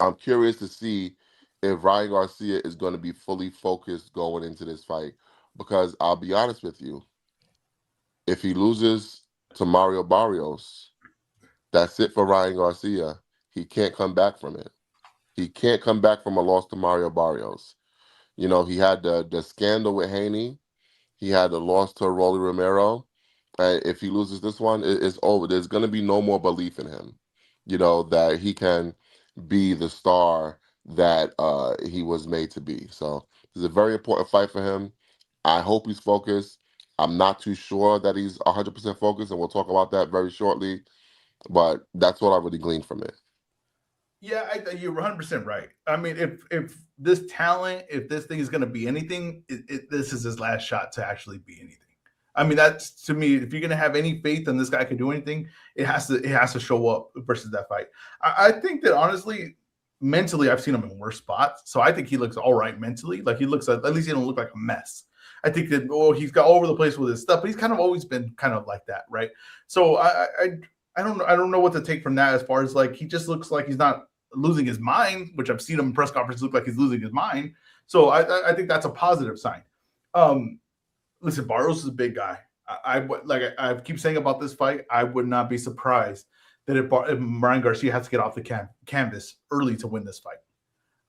[SPEAKER 1] I'm curious to see if Ryan Garcia is going to be fully focused going into this fight. Because I'll be honest with you, if he loses to Mario Barrios, that's it for Ryan Garcia. He can't come back from it. He can't come back from a loss to Mario Barrios. You know, he had the scandal with Haney. He had the loss to Rolly Romero. If he loses this one, it's over. There's going to be no more belief in him, you know, that he can be the star that he was made to be. So it's a very important fight for him. I hope he's focused. I'm not too sure that he's 100% focused, and we'll talk about that very shortly. But that's what I really gleaned from it.
[SPEAKER 2] Yeah, you're 100% right. I mean, if this talent, if this thing is going to be anything, this is his last shot to actually be anything. I mean, that's to me. If you're gonna have any faith in this guy can do anything, it has to show up versus that fight. I think that honestly, mentally, I've seen him in worse spots, so I think he looks all right mentally. Like he looks at least he don't look like a mess. I think that he's got all over the place with his stuff, but he's kind of always been kind of like that, right? So I don't know what to take from that as far as like he just looks like he's not losing his mind, which I've seen him in press conferences look like he's losing his mind. So I think that's a positive sign. Listen, Barrios is a big guy. I keep saying about this fight, I would not be surprised that if Ryan Garcia has to get off the canvas early to win this fight.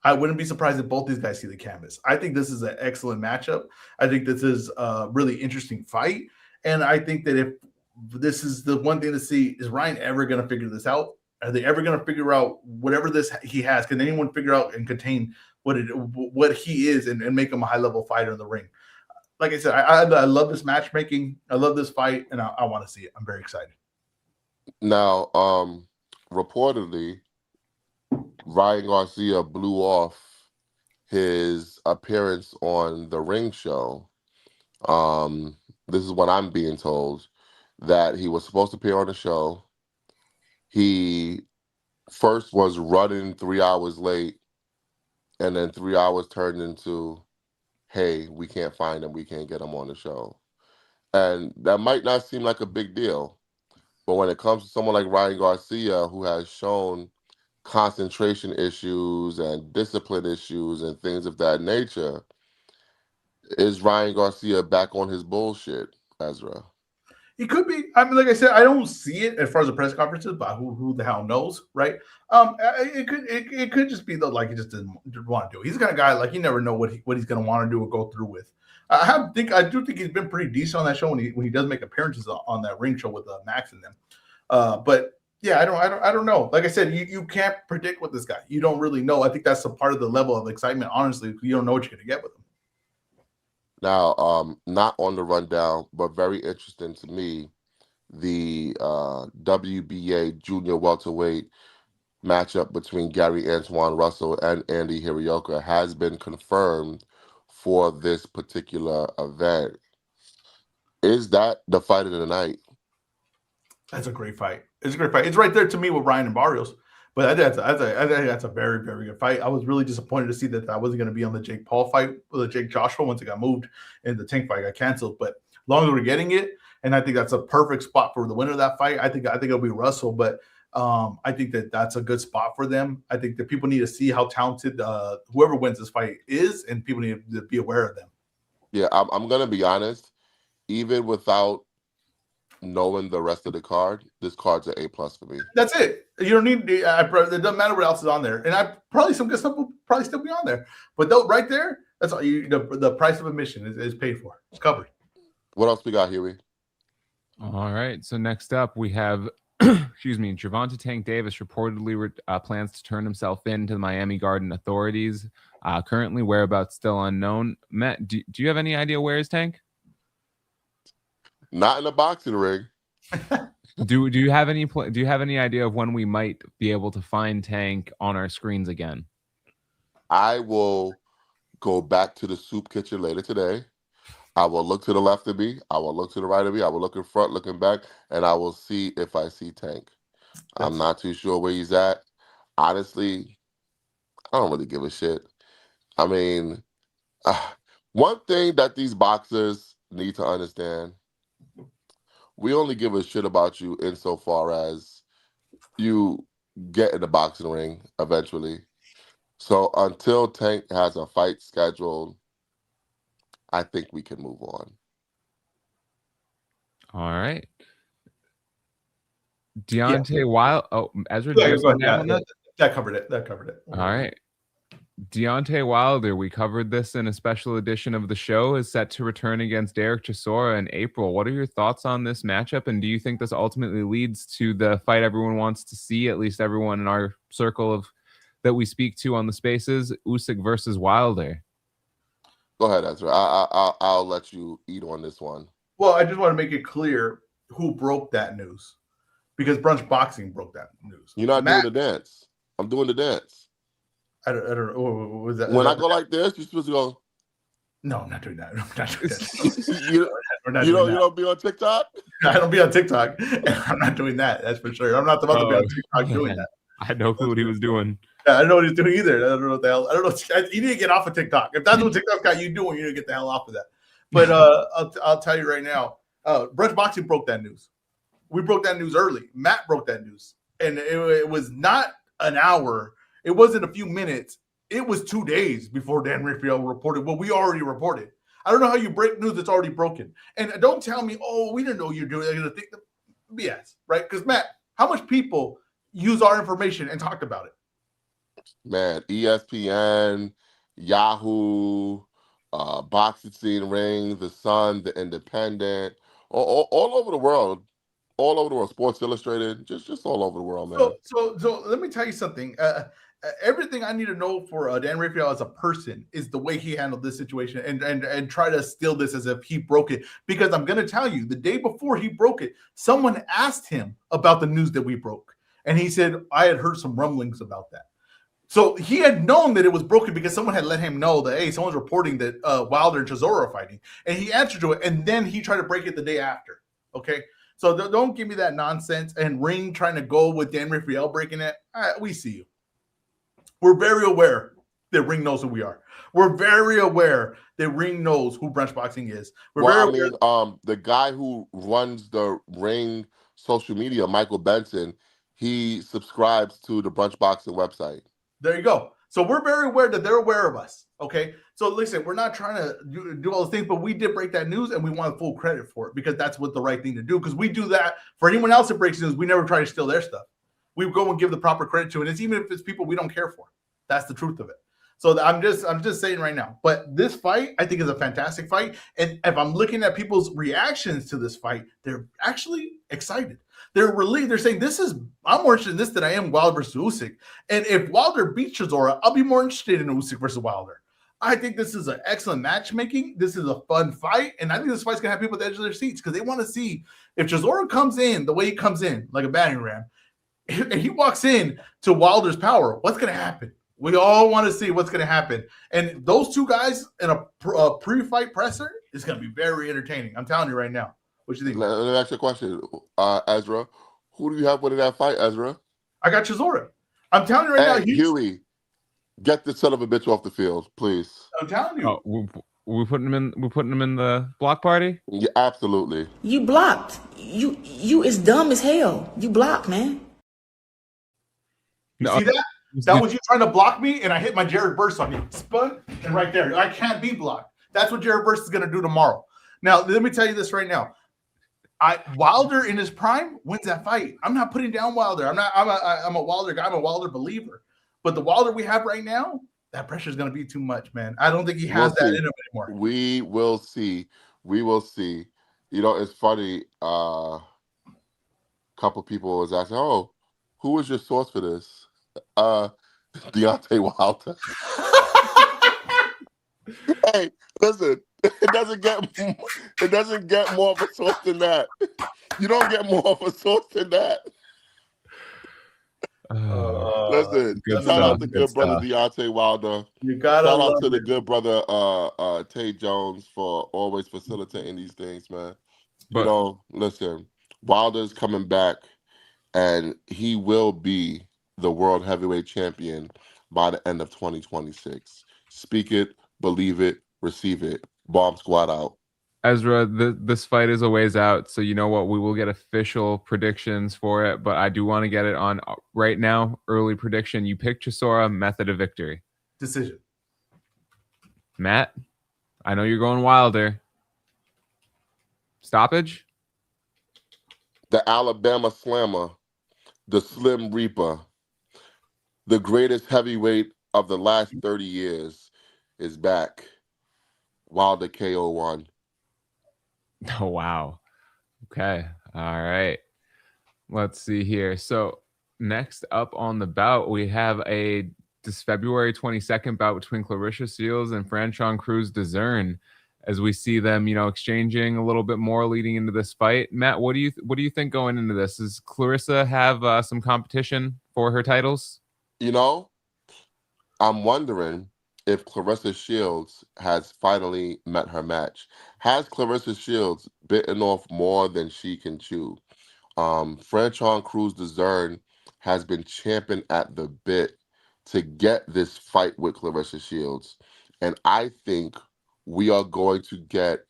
[SPEAKER 2] I wouldn't be surprised if both these guys see the canvas. I think this is an excellent matchup. I think this is a really interesting fight. And I think that if this is the one thing to see, is Ryan ever going to figure this out? Are they ever going to figure out whatever this he has? Can anyone figure out and contain what he is and make him a high-level fighter in the ring? Like I said, I love this matchmaking. I love this fight, and I want to see it. I'm very excited.
[SPEAKER 1] Now, reportedly, Ryan Garcia blew off his appearance on the Ring Show. This is what I'm being told, that he was supposed to appear on the show. He first was running 3 hours late, and then 3 hours turned into, hey, we can't find him, we can't get him on the show. And that might not seem like a big deal, but when it comes to someone like Ryan Garcia, who has shown concentration issues and discipline issues and things of that nature, is Ryan Garcia back on his bullshit, Ezra?
[SPEAKER 2] He could be. I mean, like I said, I don't see it as far as the press conferences, but who the hell knows, right? It could just be though, like he just didn't want to do it. He's the kind of guy like you never know what he's going to want to do or go through with. I do think he's been pretty decent on that show when he does make appearances on that Ring Show with Max and them. But yeah, I don't know. Like I said, you can't predict with this guy. You don't really know. I think that's a part of the level of excitement. Honestly, you don't know what you're going to get with him.
[SPEAKER 1] Now, not on the rundown, but very interesting to me, the WBA junior welterweight matchup between Gary Antoine Russell and Andy Hirioka has been confirmed for this particular event. Is that the fight of the night?
[SPEAKER 2] That's a great fight. It's a great fight. It's right there to me with Ryan and Barrios. But I think that's a very, very good fight. I was really disappointed to see that I wasn't going to be on the Jake Paul fight with the Jake Joshua once it got moved and the Tank fight got canceled. But as long as we're getting it, and I think that's a perfect spot for the winner of that fight. I think it'll be Russell, but I think that's a good spot for them. I think that people need to see how talented whoever wins this fight is, and people need to be aware of them.
[SPEAKER 1] Yeah, I'm going to be honest. Even without knowing the rest of the card, this card's an A+ for me.
[SPEAKER 2] That's it. You don't need. It doesn't matter what else is on there, and probably some good stuff will probably still be on there. But right there, that's all. The price of admission is paid for. It's covered.
[SPEAKER 1] What else we got, Huey?
[SPEAKER 3] All right. So next up, we have, excuse me, Gervonta Tank Davis reportedly plans to turn himself in to the Miami Garden authorities. Currently, whereabouts still unknown. Matt, do you have any idea where is Tank?
[SPEAKER 1] Not in the boxing ring.
[SPEAKER 3] Do you have any idea of when we might be able to find Tank on our screens again?
[SPEAKER 1] I will go back to the soup kitchen later today. I will look to the left of me. I will look to the right of me. I will look in front, looking back, and I will see if I see Tank. I'm not too sure where he's at. Honestly, I don't really give a shit. I mean, one thing that these boxers need to understand, we only give a shit about you insofar as you get in the boxing ring eventually. So until Tank has a fight scheduled, I think we can move on.
[SPEAKER 3] All right. Deontay Wilder. Oh, Ezra,
[SPEAKER 2] that covered it.
[SPEAKER 3] All right. Deontay Wilder, we covered this in a special edition of the show, is set to return against Derek Chisora in April. What are your thoughts on this matchup? And do you think this ultimately leads to the fight everyone wants to see, at least everyone in our circle of that we speak to on the spaces, Usyk versus Wilder?
[SPEAKER 1] Go ahead, Ezra. I'll let you eat on this one.
[SPEAKER 2] Well, I just want to make it clear who broke that news, because Brunch Boxing broke that news.
[SPEAKER 1] You're not doing the dance. I'm doing the dance.
[SPEAKER 2] I don't know. What was that?
[SPEAKER 1] When I go like this, you're supposed to go.
[SPEAKER 2] No, I'm not doing that. I'm not doing that. we're not
[SPEAKER 1] You
[SPEAKER 2] doing
[SPEAKER 1] don't, you don't be on TikTok?
[SPEAKER 2] that. I don't be on TikTok. I'm not doing that. That's for sure. I'm not about to be on TikTok doing that.
[SPEAKER 3] I had no clue what he was doing.
[SPEAKER 2] Yeah, I don't know what he's doing either. I don't know what the hell. I don't know. You need to get off of TikTok. If that's what TikTok's got you doing, you need to get the hell off of that. But I'll tell you right now, Brunch Boxing broke that news. We broke that news early. Matt broke that news, and it was not an hour. It wasn't a few minutes. It was 2 days before Dan Rafael reported what we already reported. I don't know how you break news that's already broken. And don't tell me, oh, we didn't know you're doing it. They're going to think BS, right? Because, Matt, how much people use our information and talked about it?
[SPEAKER 1] Man, ESPN, Yahoo, Boxing Scene Ring, The Sun, The Independent, all over the world. All over the world. Sports Illustrated, just all over the world, man.
[SPEAKER 2] So let me tell you something. Everything I need to know for Dan Rafael as a person is the way he handled this situation and try to steal this as if he broke it. Because I'm going to tell you, the day before he broke it, someone asked him about the news that we broke. And he said, I had heard some rumblings about that. So he had known that it was broken because someone had let him know that, hey, someone's reporting that Wilder and Chisora are fighting. And he answered to it. And then he tried to break it the day after. Okay. So don't give me that nonsense. And Ring trying to go with Dan Rafael breaking it. We see you. We're very aware that Ring knows who we are. We're very aware that Ring knows who Brunch Boxing is.
[SPEAKER 1] The guy who runs the Ring social media, Michael Benson, he subscribes to the Brunch Boxing website.
[SPEAKER 2] There you go. So we're very aware that they're aware of us. Okay. So listen, we're not trying to do all the things, but we did break that news and we want full credit for it because that's what the right thing to do. Because we do that for anyone else that breaks news. We never try to steal their stuff. We go and give the proper credit to it. It's even if it's people we don't care for. That's the truth of it. So I'm just saying right now. But this fight, I think, is a fantastic fight. And if I'm looking at people's reactions to this fight, they're actually excited. They're relieved. They're saying, I'm more interested in this than I am Wilder versus Usyk. And if Wilder beats Chisora, I'll be more interested in Usyk versus Wilder. I think this is an excellent matchmaking. This is a fun fight. And I think this fight's going to have people at the edge of their seats because they want to see if Chisora comes in the way he comes in, like a battering ram, and he walks in to Wilder's power, what's going to happen? We all want to see what's going to happen. And those two guys in a pre-fight presser is going to be very entertaining. I'm telling you right now. What you think?
[SPEAKER 1] Let me ask you a question, Ezra. Who do you have winning that fight, Ezra?
[SPEAKER 2] I got Chisora. I'm telling you right now.
[SPEAKER 1] Huey, get this son of a bitch off the field, please.
[SPEAKER 2] I'm telling you.
[SPEAKER 3] Oh, we're putting him in. We're putting him in the block party.
[SPEAKER 1] Yeah, absolutely.
[SPEAKER 4] You blocked. You is dumb as hell. You blocked, man.
[SPEAKER 2] You see that? That was you trying to block me, and I hit my Jared Burst on you. Spun, and right there. I can't be blocked. That's what Jared Burst is going to do tomorrow. Now, let me tell you this right now. Wilder in his prime wins that fight. I'm not putting down Wilder. I'm a Wilder guy. I'm a Wilder believer. But the Wilder we have right now, that pressure is going to be too much, man. I don't think he has that in him anymore.
[SPEAKER 1] We will see. We will see. You know, it's funny. Couple people was asking, "Oh, who was your source for this?" Deontay Wilder. Hey, listen. It doesn't get more of a source than that. You don't get more of a source than that. Listen, shout out to good brother Deontay Wilder. Shout out to the good brother Tay Jones for always facilitating these things, man. You know, listen, Wilder's coming back, and he will be the world heavyweight champion by the end of 2026. Speak it, believe it, receive it. Bomb Squad out.
[SPEAKER 3] Ezra, this fight is a ways out, so you know what? We will get official predictions for it, but I do want to get it on right now. Early prediction: you pick Chisora, method of victory.
[SPEAKER 2] Decision.
[SPEAKER 3] Matt, I know you're going Wilder. Stoppage.
[SPEAKER 1] The Alabama Slammer, the Slim Reaper, the greatest heavyweight of the last 30 years is back. Wilder KO1.
[SPEAKER 3] Oh, wow. Okay. All right. Let's see here. So next up on the bout, we have this February 22nd bout between Clarissa Shields and Franchon Cruz-Dezurn, as we see them, exchanging a little bit more leading into this fight. Matt, what do you think going into this? Does Clarissa have some competition for her titles?
[SPEAKER 1] I'm wondering if Clarissa Shields has finally met her match. Has Clarissa Shields bitten off more than she can chew? Franchon Cruz Dezern has been champing at the bit to get this fight with Clarissa Shields. And I think we are going to get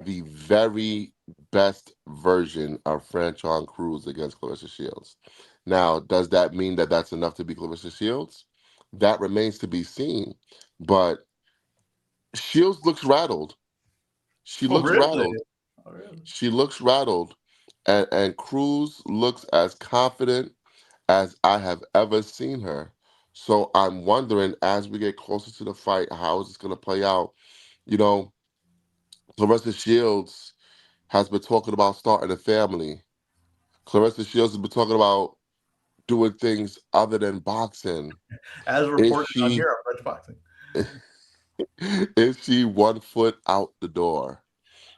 [SPEAKER 1] the very best version of Franchon Cruz against Clarissa Shields. Now, does that mean that that's enough to beat Clarissa Shields? That remains to be seen. But Shields looks rattled. She
[SPEAKER 2] Oh,
[SPEAKER 1] looks
[SPEAKER 2] really?
[SPEAKER 1] rattled.
[SPEAKER 2] Oh, really?
[SPEAKER 1] She looks rattled. And Cruz looks as confident as I have ever seen her. So I'm wondering as we get closer to the fight, how is this going to play out? You know, Clarissa Shields has been talking about starting a family. Clarissa Shields has been talking about doing things other than boxing.
[SPEAKER 2] As
[SPEAKER 1] Is
[SPEAKER 2] reported on
[SPEAKER 1] she
[SPEAKER 2] here on Brunch Boxing.
[SPEAKER 1] is she 1 foot out the door?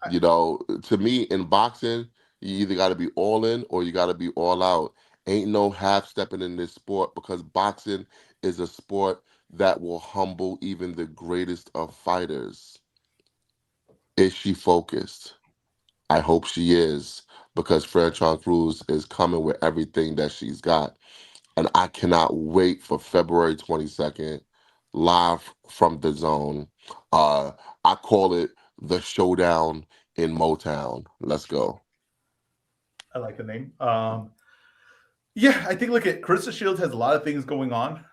[SPEAKER 2] I,
[SPEAKER 1] To me, in boxing, you either got to be all in or you got to be all out. Ain't no half stepping in this sport because boxing is a sport that will humble even the greatest of fighters. Is she focused? I hope she is because Franchon Cruz is coming with everything that she's got. And I cannot wait for February 22nd, live from the zone. Uh, I call it the showdown in Motown. Let's go.
[SPEAKER 2] I like the name. Yeah, I think look at Carissa Shields has a lot of things going on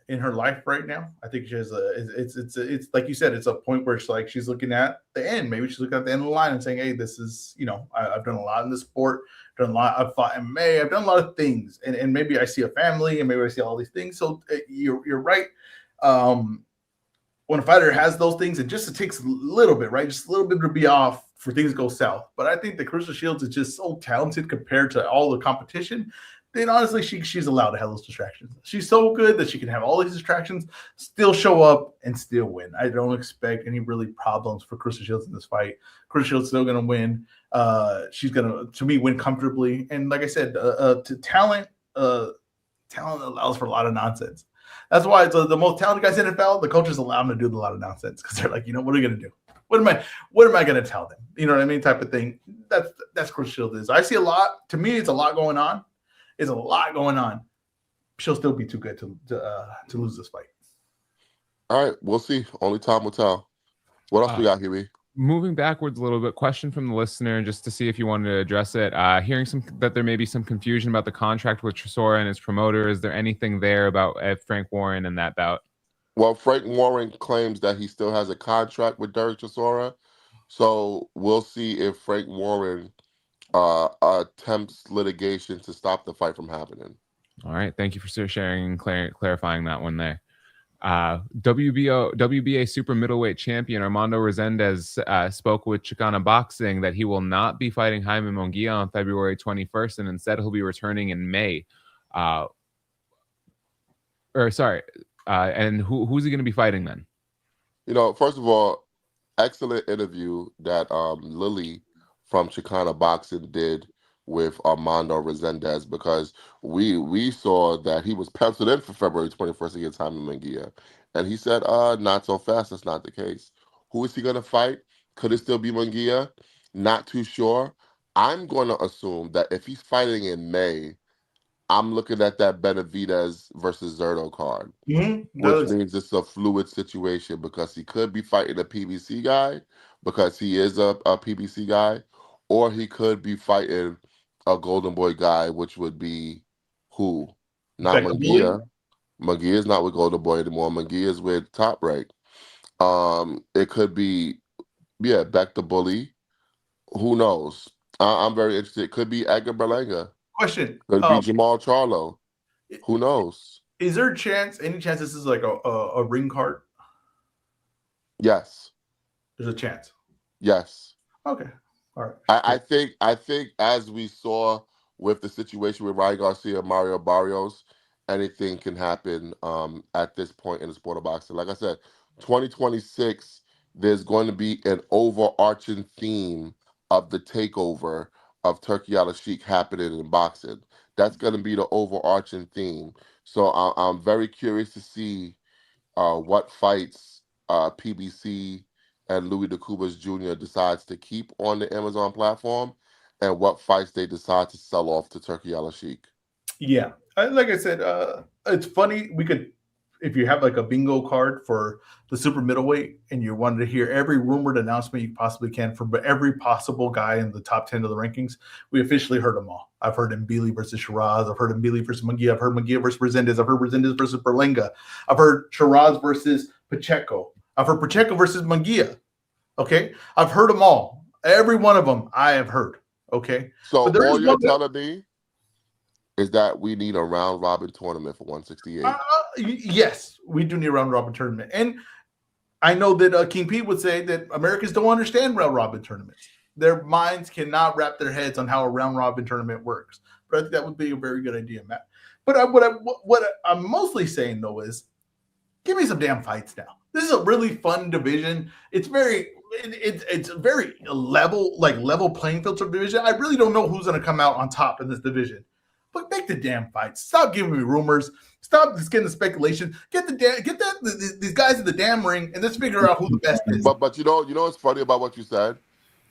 [SPEAKER 2] in her life right now. I think she has it's like you said, it's a point where she's like she's looking at the end. Maybe she's looking at the end of the line and saying, "Hey, this is I've done a lot in the sport, done a lot. I've fought in May, I've done a lot of things, and maybe I see a family, and maybe I see all these things." So you're right. Um, when a fighter has those things, it takes a little bit, right? Just a little bit to be off for things to go south. But I think that Carissa Shields is just so talented compared to all the competition. Then honestly, she's allowed to have those distractions. She's so good that she can have all these distractions, still show up and still win. I don't expect any really problems for Carissa Shields in this fight. Carissa Shields still going to win. She's going to me, win comfortably. And like I said, to talent allows for a lot of nonsense. That's why it's the most talented guys in the NFL. The coaches allow them to do a lot of nonsense because they're like, what are you going to do? What am I going to tell them? You know what I mean? Type of thing. That's Chris Shields is. I see a lot. To me, it's a lot going on. It's a lot going on. She'll still be too good to lose this fight.
[SPEAKER 1] All right, we'll see. Only time will tell. What else we got, Huey?
[SPEAKER 3] Moving backwards a little bit, question from the listener, just to see if you wanted to address it. Hearing that there may be some confusion about the contract with Tresora and his promoter. Is there anything there about Frank Warren and that bout?
[SPEAKER 1] Well, Frank Warren claims that he still has a contract with Derek Chisora. So we'll see if Frank Warren attempts litigation to stop the fight from happening.
[SPEAKER 3] All right. Thank you for sharing and clarifying that one there. WBA super middleweight champion Armando Resendez spoke with Chicana Boxing that he will not be fighting Jaime Munguia on February 21st, and instead he'll be returning in May. And who's he going to be fighting then?
[SPEAKER 1] First of all, excellent interview that Lily from Chicana Boxing did with Armando Resendez, because we saw that he was penciled in for February 21st against Jaime Munguia. And he said, not so fast, that's not the case. Who is he going to fight? Could it still be Munguia? Not too sure. I'm going to assume that if he's fighting in May, I'm looking at that Benavidez versus Zerto card, which means it's a fluid situation because he could be fighting a PBC guy because he is a PBC guy, or he could be fighting a Golden Boy guy, which would be who? Not Munguia. Munguia is not with Golden Boy anymore. Munguia is with Top Rank. It could be, Beck the Bully. Who knows? I'm very interested. It could be Edgar Berlanga.
[SPEAKER 2] Question.
[SPEAKER 1] Could be Jamal Charlo. Who knows?
[SPEAKER 2] Is there any chance this is like a ring card?
[SPEAKER 1] Yes.
[SPEAKER 2] There's a chance.
[SPEAKER 1] Yes.
[SPEAKER 2] Okay. All right.
[SPEAKER 1] I think as we saw with the situation with Ryan Garcia and Mario Barrios, anything can happen at this point in the sport of boxing. Like I said, 2026, there's going to be an overarching theme of the takeover of Turkey Al-Sheikh happening in boxing. That's going to be the overarching theme. So I'm very curious to see, what fights PBC and Louis DeCubas Jr. decides to keep on the Amazon platform, and what fights they decide to sell off to Turkey Al Sheikh.
[SPEAKER 2] Yeah, like I said, it's funny. We could, if you have like a bingo card for the super middleweight, and you wanted to hear every rumored announcement you possibly can from every possible guy in the top 10 of the rankings, we officially heard them all. I've heard Mbili versus Shiraz. I've heard Mbili versus Munguia. I've heard Munguia versus Resendez. I've heard Resendez versus Berlenga. I've heard Shiraz versus Pacheco. I've heard Pacheco versus Munguia. Okay, I've heard them all. Every one of them I have heard. Okay,
[SPEAKER 1] So
[SPEAKER 2] but there
[SPEAKER 1] all
[SPEAKER 2] is
[SPEAKER 1] you're
[SPEAKER 2] one
[SPEAKER 1] telling me is that we need a round robin tournament for 168.
[SPEAKER 2] Yes, we do need a round robin tournament. And I know that King Pete would say that Americans don't understand round robin tournaments. Their minds cannot wrap their heads on how a round robin tournament works. But I think that would be a very good idea, Matt. But what I'm mostly saying, though, is give me some damn fights now. This is a really fun division. It's very level playing field sort of division. I really don't know who's going to come out on top in this division. But make the damn fights. Stop giving me rumors. Stop just getting the speculation. Get these guys in the damn ring, and let's figure out who the best is.
[SPEAKER 1] But you know what's funny about what you said?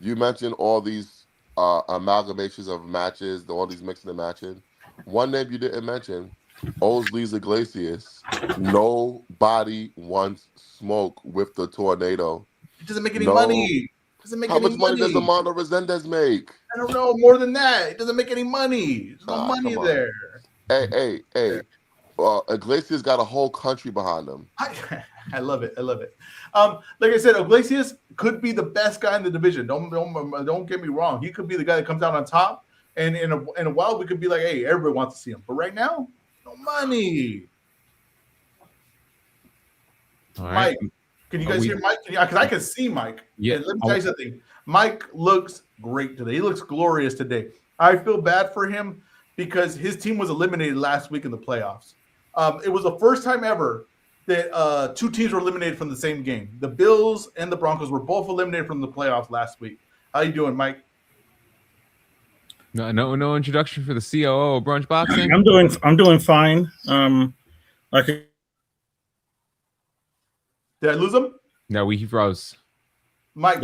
[SPEAKER 1] You mentioned all these amalgamations of matches, all these mixing and matching. One name you didn't mention, Osleys Iglesias. Nobody wants smoke with the tornado.
[SPEAKER 2] It doesn't make any money.
[SPEAKER 1] How much money does Amanda Resendez make?
[SPEAKER 2] I don't know, more than that. It doesn't make any money. There's no money there.
[SPEAKER 1] Hey. Iglesias got a whole country behind him.
[SPEAKER 2] I love it. Like I said, Iglesias could be the best guy in the division. Don't get me wrong. He could be the guy that comes out on top. And in a while, we could be like, hey, everybody wants to see him. But right now, no money.
[SPEAKER 3] All right.
[SPEAKER 2] Mike, can you guys hear Mike? Because I can see Mike.
[SPEAKER 3] Yeah.
[SPEAKER 2] And let me tell you something. Mike looks great today. He looks glorious today. I feel bad for him because his team was eliminated last week in the playoffs. It was the first time ever that two teams were eliminated from the same game. The Bills and the Broncos were both eliminated from the playoffs last week. How you doing, Mike?
[SPEAKER 3] No introduction for the COO of Brunch Boxing.
[SPEAKER 5] I'm doing fine.
[SPEAKER 2] Did I lose him?
[SPEAKER 3] No, he froze.
[SPEAKER 2] Mike,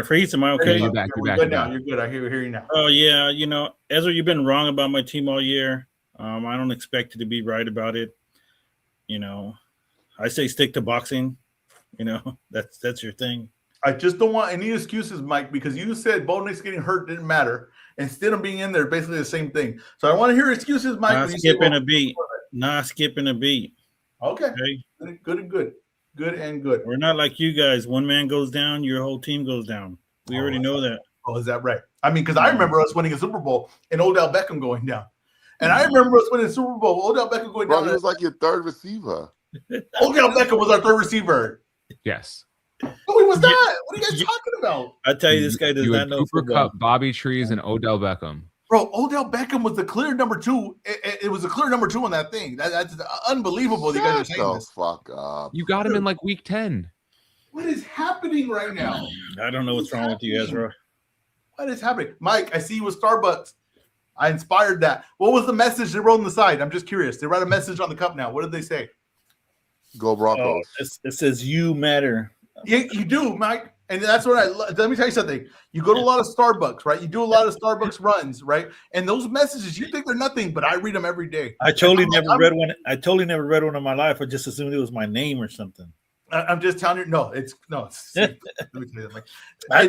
[SPEAKER 5] Freeze, am I okay?
[SPEAKER 3] You're back.
[SPEAKER 2] You're good now. You're good. I hear you now.
[SPEAKER 5] Oh yeah, Ezra, you've been wrong about my team all year. I don't expect you to be right about it. I say stick to boxing. That's your thing.
[SPEAKER 2] I just don't want any excuses, Mike, because you said Bo Nix getting hurt didn't matter. Instead of being in there, basically the same thing. So I want to hear excuses, Mike.
[SPEAKER 5] Not skipping a beat. Not skipping a beat.
[SPEAKER 2] Okay. Good and good. Good and good.
[SPEAKER 5] We're not like you guys. One man goes down, your whole team goes down. We already know that.
[SPEAKER 2] Oh, is that right? I mean, because I remember us winning a Super Bowl and Odell Beckham going down. And I remember us winning a Super Bowl, Odell Beckham going down.
[SPEAKER 1] He was like your third receiver.
[SPEAKER 2] Odell Beckham was our third receiver.
[SPEAKER 3] Yes.
[SPEAKER 2] No, he was not. What are you guys talking about?
[SPEAKER 5] I tell you, this guy does not know
[SPEAKER 3] Cooper
[SPEAKER 5] football.
[SPEAKER 3] Kupp, Bobby Trees, and Odell Beckham.
[SPEAKER 2] Bro, Odell Beckham was the clear number two. It was a clear number two on that thing. That's unbelievable. You guys are saying this.
[SPEAKER 1] Fuck up.
[SPEAKER 3] You got him in like week 10.
[SPEAKER 2] What is happening right now?
[SPEAKER 5] I don't know what's wrong with you, Ezra.
[SPEAKER 2] What is happening? Mike, I see you with Starbucks. I inspired that. What was the message they wrote on the side? I'm just curious. They write a message on the cup now. What did they say?
[SPEAKER 1] Go Broncos.
[SPEAKER 5] It says you matter.
[SPEAKER 2] Yeah, you do, Mike. And that's what let me tell you something. You go to a lot of Starbucks, right? You do a lot of Starbucks runs, right? And those messages, you think they're nothing, but I read them every day.
[SPEAKER 5] I totally never read one. I totally never read one in my life. I just assumed it was my name or something.
[SPEAKER 2] I'm just telling you. No, it's let me tell you, like,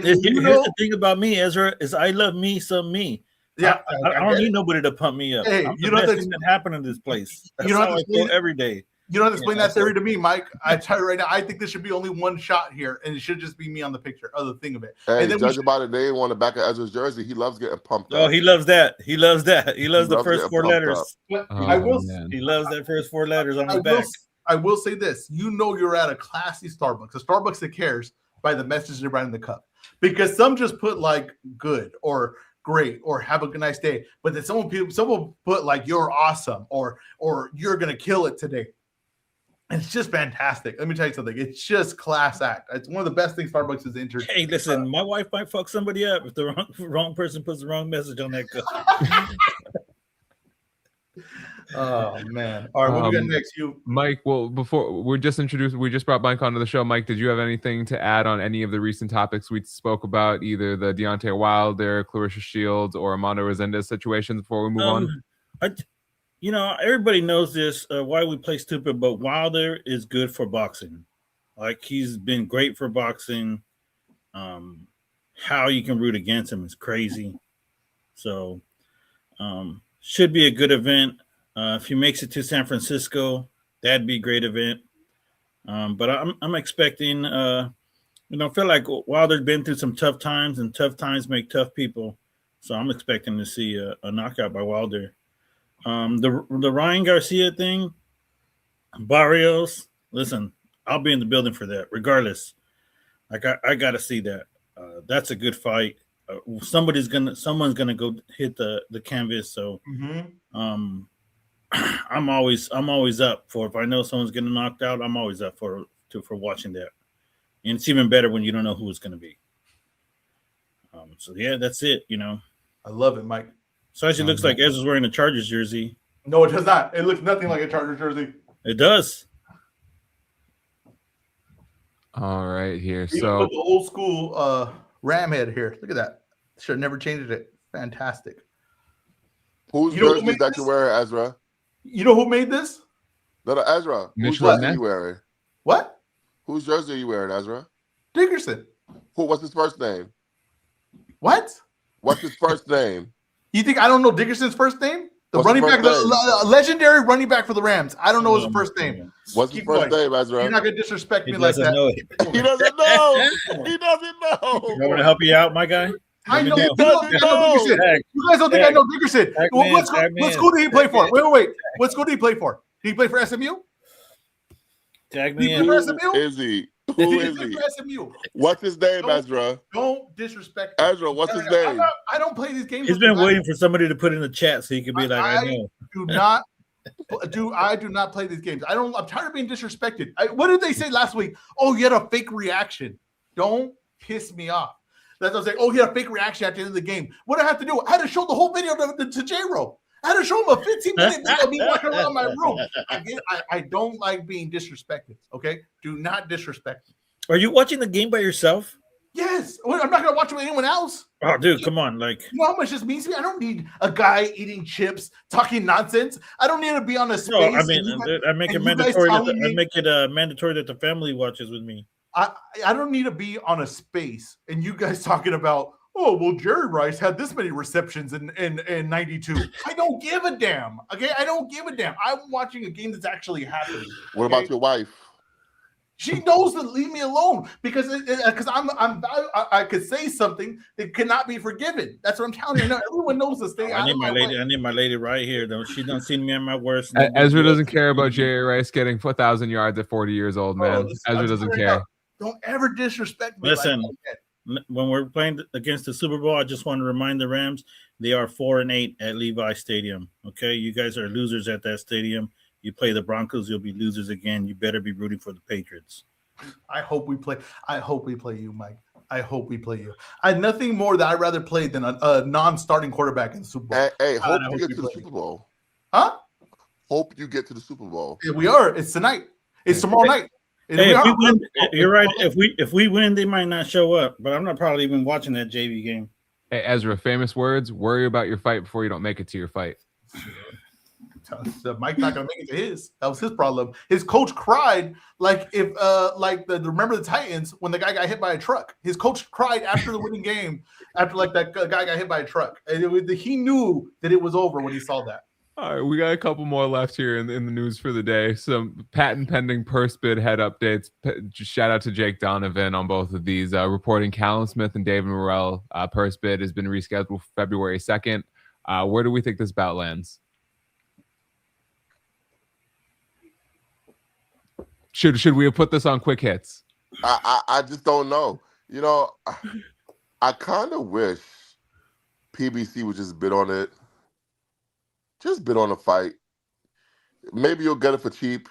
[SPEAKER 5] here's the thing about me, Ezra, is I love me some me.
[SPEAKER 2] Yeah,
[SPEAKER 5] I don't need nobody to pump me up.
[SPEAKER 2] Hey,
[SPEAKER 5] you know the best thing that happened in this place. That's how I feel every day.
[SPEAKER 2] You don't have to explain that theory to me, Mike. I tell you right now, I think there should be only one shot here, and it should just be me on the picture, the thing of it.
[SPEAKER 1] Hey,
[SPEAKER 2] and then
[SPEAKER 1] judging by the name on the back of Ezra's jersey, he loves getting pumped up.
[SPEAKER 5] Oh, he loves that. He loves that. He loves the first four letters.
[SPEAKER 2] I will.
[SPEAKER 5] He loves that first four letters on his back.
[SPEAKER 2] I will say this. You're at a classy Starbucks, a Starbucks that cares by the message they write in the cup. Because some just put like good or great or have a good nice day. But then someone put like you're awesome or you're gonna kill it today. It's just fantastic. Let me tell you something. It's just class act. It's one of the best things Starbucks has entered.
[SPEAKER 5] Hey, listen, my wife might fuck somebody up if the wrong person puts the wrong message on that cup.
[SPEAKER 2] Oh man! All right, what we got next? You,
[SPEAKER 3] Mike. Well, before we just brought Mike onto the show. Mike, did you have anything to add on any of the recent topics we spoke about, either the Deontay Wilder, Clarissa Shields, or Amanda Resendez situations before we move on?
[SPEAKER 5] Everybody knows this. Why we play stupid, but Wilder is good for boxing. Like he's been great for boxing. How you can root against him is crazy. So, should be a good event. If he makes it to San Francisco, that'd be a great event. But I'm expecting, I feel like Wilder's been through some tough times, and tough times make tough people. So I'm expecting to see a knockout by Wilder. The Ryan Garcia thing, Barrios. Listen, I'll be in the building for that, regardless. Like I got to see that. That's a good fight. Someone's gonna go hit the canvas. So, I'm always up for, if I know someone's getting knocked out, I'm always up for watching that. And it's even better when you don't know who it's going to be. So yeah, that's it.
[SPEAKER 2] I love it, Mike.
[SPEAKER 5] So actually, looks like Ezra's wearing a Chargers jersey.
[SPEAKER 2] No, it does not. It looks nothing like a Chargers jersey.
[SPEAKER 5] It does.
[SPEAKER 3] All right, here.
[SPEAKER 2] Even
[SPEAKER 3] So
[SPEAKER 2] with the old school Ram head here. Look at that. Should have never changed it. Fantastic.
[SPEAKER 1] Whose jersey that you wear, Ezra?
[SPEAKER 2] You know who made this?
[SPEAKER 1] No, Ezra. Whose
[SPEAKER 3] Michelin
[SPEAKER 1] jersey are you wearing?
[SPEAKER 2] What?
[SPEAKER 1] Whose jersey are you wearing, Ezra?
[SPEAKER 2] Dickerson.
[SPEAKER 1] What's his first name?
[SPEAKER 2] What?
[SPEAKER 1] What's his first name?
[SPEAKER 2] You think I don't know Dickerson's first name? The
[SPEAKER 1] What's
[SPEAKER 2] running
[SPEAKER 1] his
[SPEAKER 2] back,
[SPEAKER 1] first
[SPEAKER 2] the legendary running back for the Rams. I don't know his first name.
[SPEAKER 1] What's his
[SPEAKER 2] Keep
[SPEAKER 1] first
[SPEAKER 2] going.
[SPEAKER 1] name, Ezra?
[SPEAKER 2] You're not gonna disrespect me
[SPEAKER 5] He
[SPEAKER 2] like
[SPEAKER 5] doesn't
[SPEAKER 2] that.
[SPEAKER 5] know it.
[SPEAKER 1] He doesn't know. He doesn't know.
[SPEAKER 5] You want me to help you out, my guy?
[SPEAKER 2] I know.
[SPEAKER 5] He
[SPEAKER 2] You don't think I know Dickerson. You guys don't think I know Dickerson. What school did he play for? Wait. What school did he play for? Did he play for SMU?
[SPEAKER 5] Tag
[SPEAKER 2] Did
[SPEAKER 5] me
[SPEAKER 2] he
[SPEAKER 5] in.
[SPEAKER 2] play for SMU?
[SPEAKER 1] Is he?
[SPEAKER 2] Did
[SPEAKER 1] Who
[SPEAKER 2] he
[SPEAKER 1] is
[SPEAKER 2] play
[SPEAKER 1] he?
[SPEAKER 2] for SMU?
[SPEAKER 1] What's his name, Ezra?
[SPEAKER 2] Don't disrespect me.
[SPEAKER 1] Ezra, what's his name?
[SPEAKER 2] I don't play these games.
[SPEAKER 5] He's been waiting for somebody to put in the chat so he could be like, I know.
[SPEAKER 2] I do not play these games. I'm tired of being disrespected. What did they say last week? Oh, you had a fake reaction. Don't piss me off. That's what I'm saying. Oh, he had a fake reaction at the end of the game. What did I have to do? I had to show the whole video to J-Ro. I had to show him a 15-minute video of me walking around my room. I don't like being disrespected. Okay? Do not disrespect me.
[SPEAKER 5] Are you watching the game by yourself?
[SPEAKER 2] Yes. I'm not going to watch it with anyone else.
[SPEAKER 5] Oh, dude, come on. Like,
[SPEAKER 2] you know how much this means to me? I don't need a guy eating chips, talking nonsense. I don't need to be on a space.
[SPEAKER 5] No, I mean, I make it mandatory. I make it mandatory that the family watches with me.
[SPEAKER 2] I don't need to be on a space and you guys talking about, oh, well, Jerry Rice had this many receptions in 92. I don't give a damn. Okay, I don't give a damn. I'm watching a game that's actually happening.
[SPEAKER 1] What about your wife?
[SPEAKER 2] She knows to leave me alone because I could say something that cannot be forgiven. That's what I'm telling you. No, everyone knows to stay out of my way.
[SPEAKER 5] I need my lady right here, though. She done seen me at my worst.
[SPEAKER 3] Ezra doesn't care about Jerry Rice getting 1,000 yards at 40 years old, man. Ezra doesn't care.
[SPEAKER 2] Don't ever disrespect me.
[SPEAKER 5] Listen, when we're playing against the Super Bowl, I just want to remind the Rams they are 4-8 at Levi Stadium. Okay, you guys are losers at that stadium. You play the Broncos, you'll be losers again. You better be rooting for the Patriots.
[SPEAKER 2] I hope we play you, Mike. I hope we play you. I had nothing more that I'd rather play than a non-starting quarterback in the Super Bowl.
[SPEAKER 1] Hey, hope you get to the Super Bowl.
[SPEAKER 2] Huh?
[SPEAKER 1] Hope you get to the Super Bowl.
[SPEAKER 2] Yeah, we are. It's tonight. It's tomorrow night.
[SPEAKER 5] Hey, if we win, you're right. If we win, they might not show up. But I'm not probably even watching that JV game.
[SPEAKER 3] Hey, Ezra, famous words: worry about your fight before you don't make it to your fight.
[SPEAKER 2] Mike's not gonna make it to his. That was his problem. His coach cried like remember the Titans when the guy got hit by a truck. His coach cried after the winning game after that guy got hit by a truck. And he knew that it was over when he saw that.
[SPEAKER 3] All right, we got a couple more left here in the news for the day. Some patent pending purse bid head updates. Shout out to Jake Donovan on both of these. Reporting Callum Smith and David Morrell purse bid has been rescheduled for February 2nd. Where do we think this bout lands? Should we have put this on quick hits?
[SPEAKER 1] I just don't know. You know, I kind of wish PBC would just bid on it. Just bid on a fight. Maybe you'll get it for cheap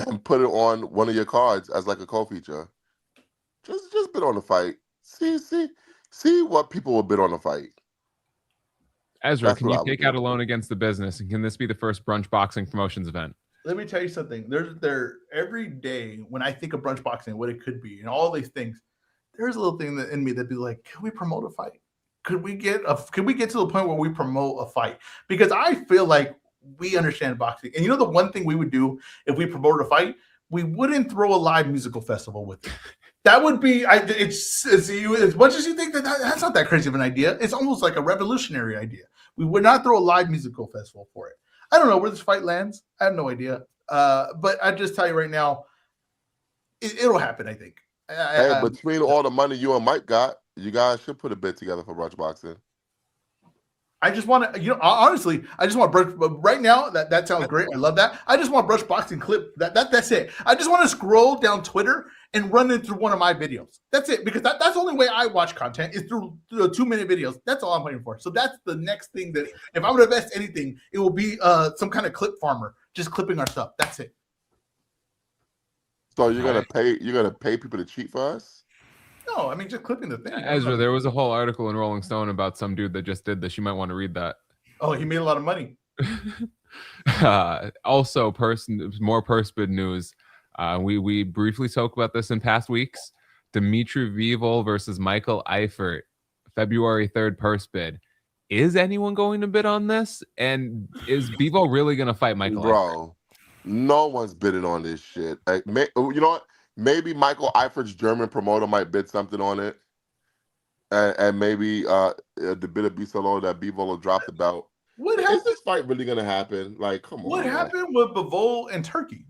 [SPEAKER 1] and put it on one of your cards as like a co-feature. Just bid on the fight. See what people will bid on the fight.
[SPEAKER 3] Ezra,
[SPEAKER 1] That's
[SPEAKER 3] can
[SPEAKER 1] what
[SPEAKER 3] you
[SPEAKER 1] I would
[SPEAKER 3] take
[SPEAKER 1] do.
[SPEAKER 3] out a loan against the business? And can this be the first Brunch Boxing Promotions event?
[SPEAKER 2] Let me tell you something. There every day when I think of brunch boxing, what it could be, and all these things, there's a little thing that in me that'd be like, can we promote a fight? Could we get to the point where we promote a fight? Because I feel like we understand boxing. And you know the one thing we would do if we promoted a fight, we wouldn't throw a live musical festival with it. That would be it's as much as you think that's not that crazy of an idea. It's almost like a revolutionary idea. We would not throw a live musical festival for it. I don't know where this fight lands. I have no idea. But I just tell you right now, it'll happen. I think.
[SPEAKER 1] Hey, between all the money you and Mike got, you guys should put a bid together for Brunch Boxing.
[SPEAKER 2] I just want to, honestly, I just want brunch. Right now, that sounds great. I love that. I just want brunch boxing clip. That's it. I just want to scroll down Twitter and run it through one of my videos. That's it, because that's the only way I watch content is through the 2-minute videos. That's all I'm waiting for. So that's the next thing that if I'm going to invest anything, it will be some kind of clip farmer just clipping our stuff. That's it.
[SPEAKER 1] So you're gonna pay people to cheat for us?
[SPEAKER 2] No, I mean just clipping the thing.
[SPEAKER 3] Ezra, there was a whole article in Rolling Stone about some dude that just did this. You might want to read that.
[SPEAKER 2] Oh, he made a lot of money.
[SPEAKER 3] Also, more purse bid news. We briefly spoke about this in past weeks. Dimitri Bivol versus Michael Eifert, February 3rd purse bid. Is anyone going to bid on this? And is Bivol really going to fight Michael Eifert?
[SPEAKER 1] No one's bidding on this shit. You know what? Maybe Michael Eifert's German promoter might bid something on it, and maybe the bid will be so low that Bivol will drop the belt.
[SPEAKER 2] What happened?
[SPEAKER 1] Is this fight really gonna happen? Like, come on.
[SPEAKER 2] What happened with Bivol and Turkey?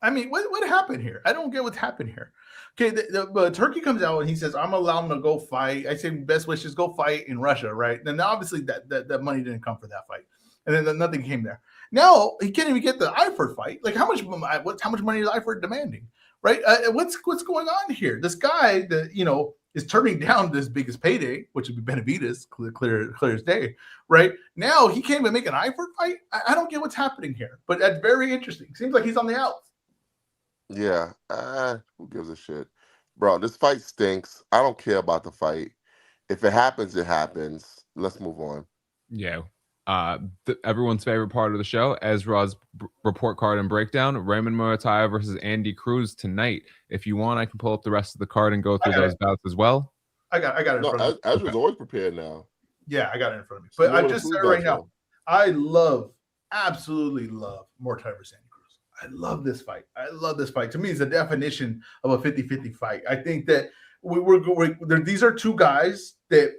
[SPEAKER 2] I mean, what happened here? I don't get what's happened here. Okay, the Turkey comes out and he says, "I'm allowing him to go fight." I say, "Best wishes, go fight in Russia." Right? Then obviously that money didn't come for that fight, and then nothing came there. Now he can't even get the Eifert fight. Like how much money is Eifert demanding? Right? What's going on here? This guy that is turning down this biggest payday, which would be Benavidez, clear as day. Right now he can't even make an Eifert fight. I don't get what's happening here, but that's very interesting. Seems like he's on the outs.
[SPEAKER 1] Yeah, who gives a shit, bro? This fight stinks. I don't care about the fight. If it happens, it happens. Let's move on.
[SPEAKER 3] Yeah. Everyone's favorite part of the show, EzRaw's report card and breakdown. Raymond Muay versus Andy Cruz tonight. If you want, I can pull up the rest of the card and go through those bouts as well.
[SPEAKER 2] I got it in front of me.
[SPEAKER 1] Ezra's always prepared now.
[SPEAKER 2] Yeah, I got it in front of me. But I just said right now, I absolutely love Muay versus Andy Cruz. I love this fight. To me, it's the definition of a 50-50 fight. I think that these are two guys that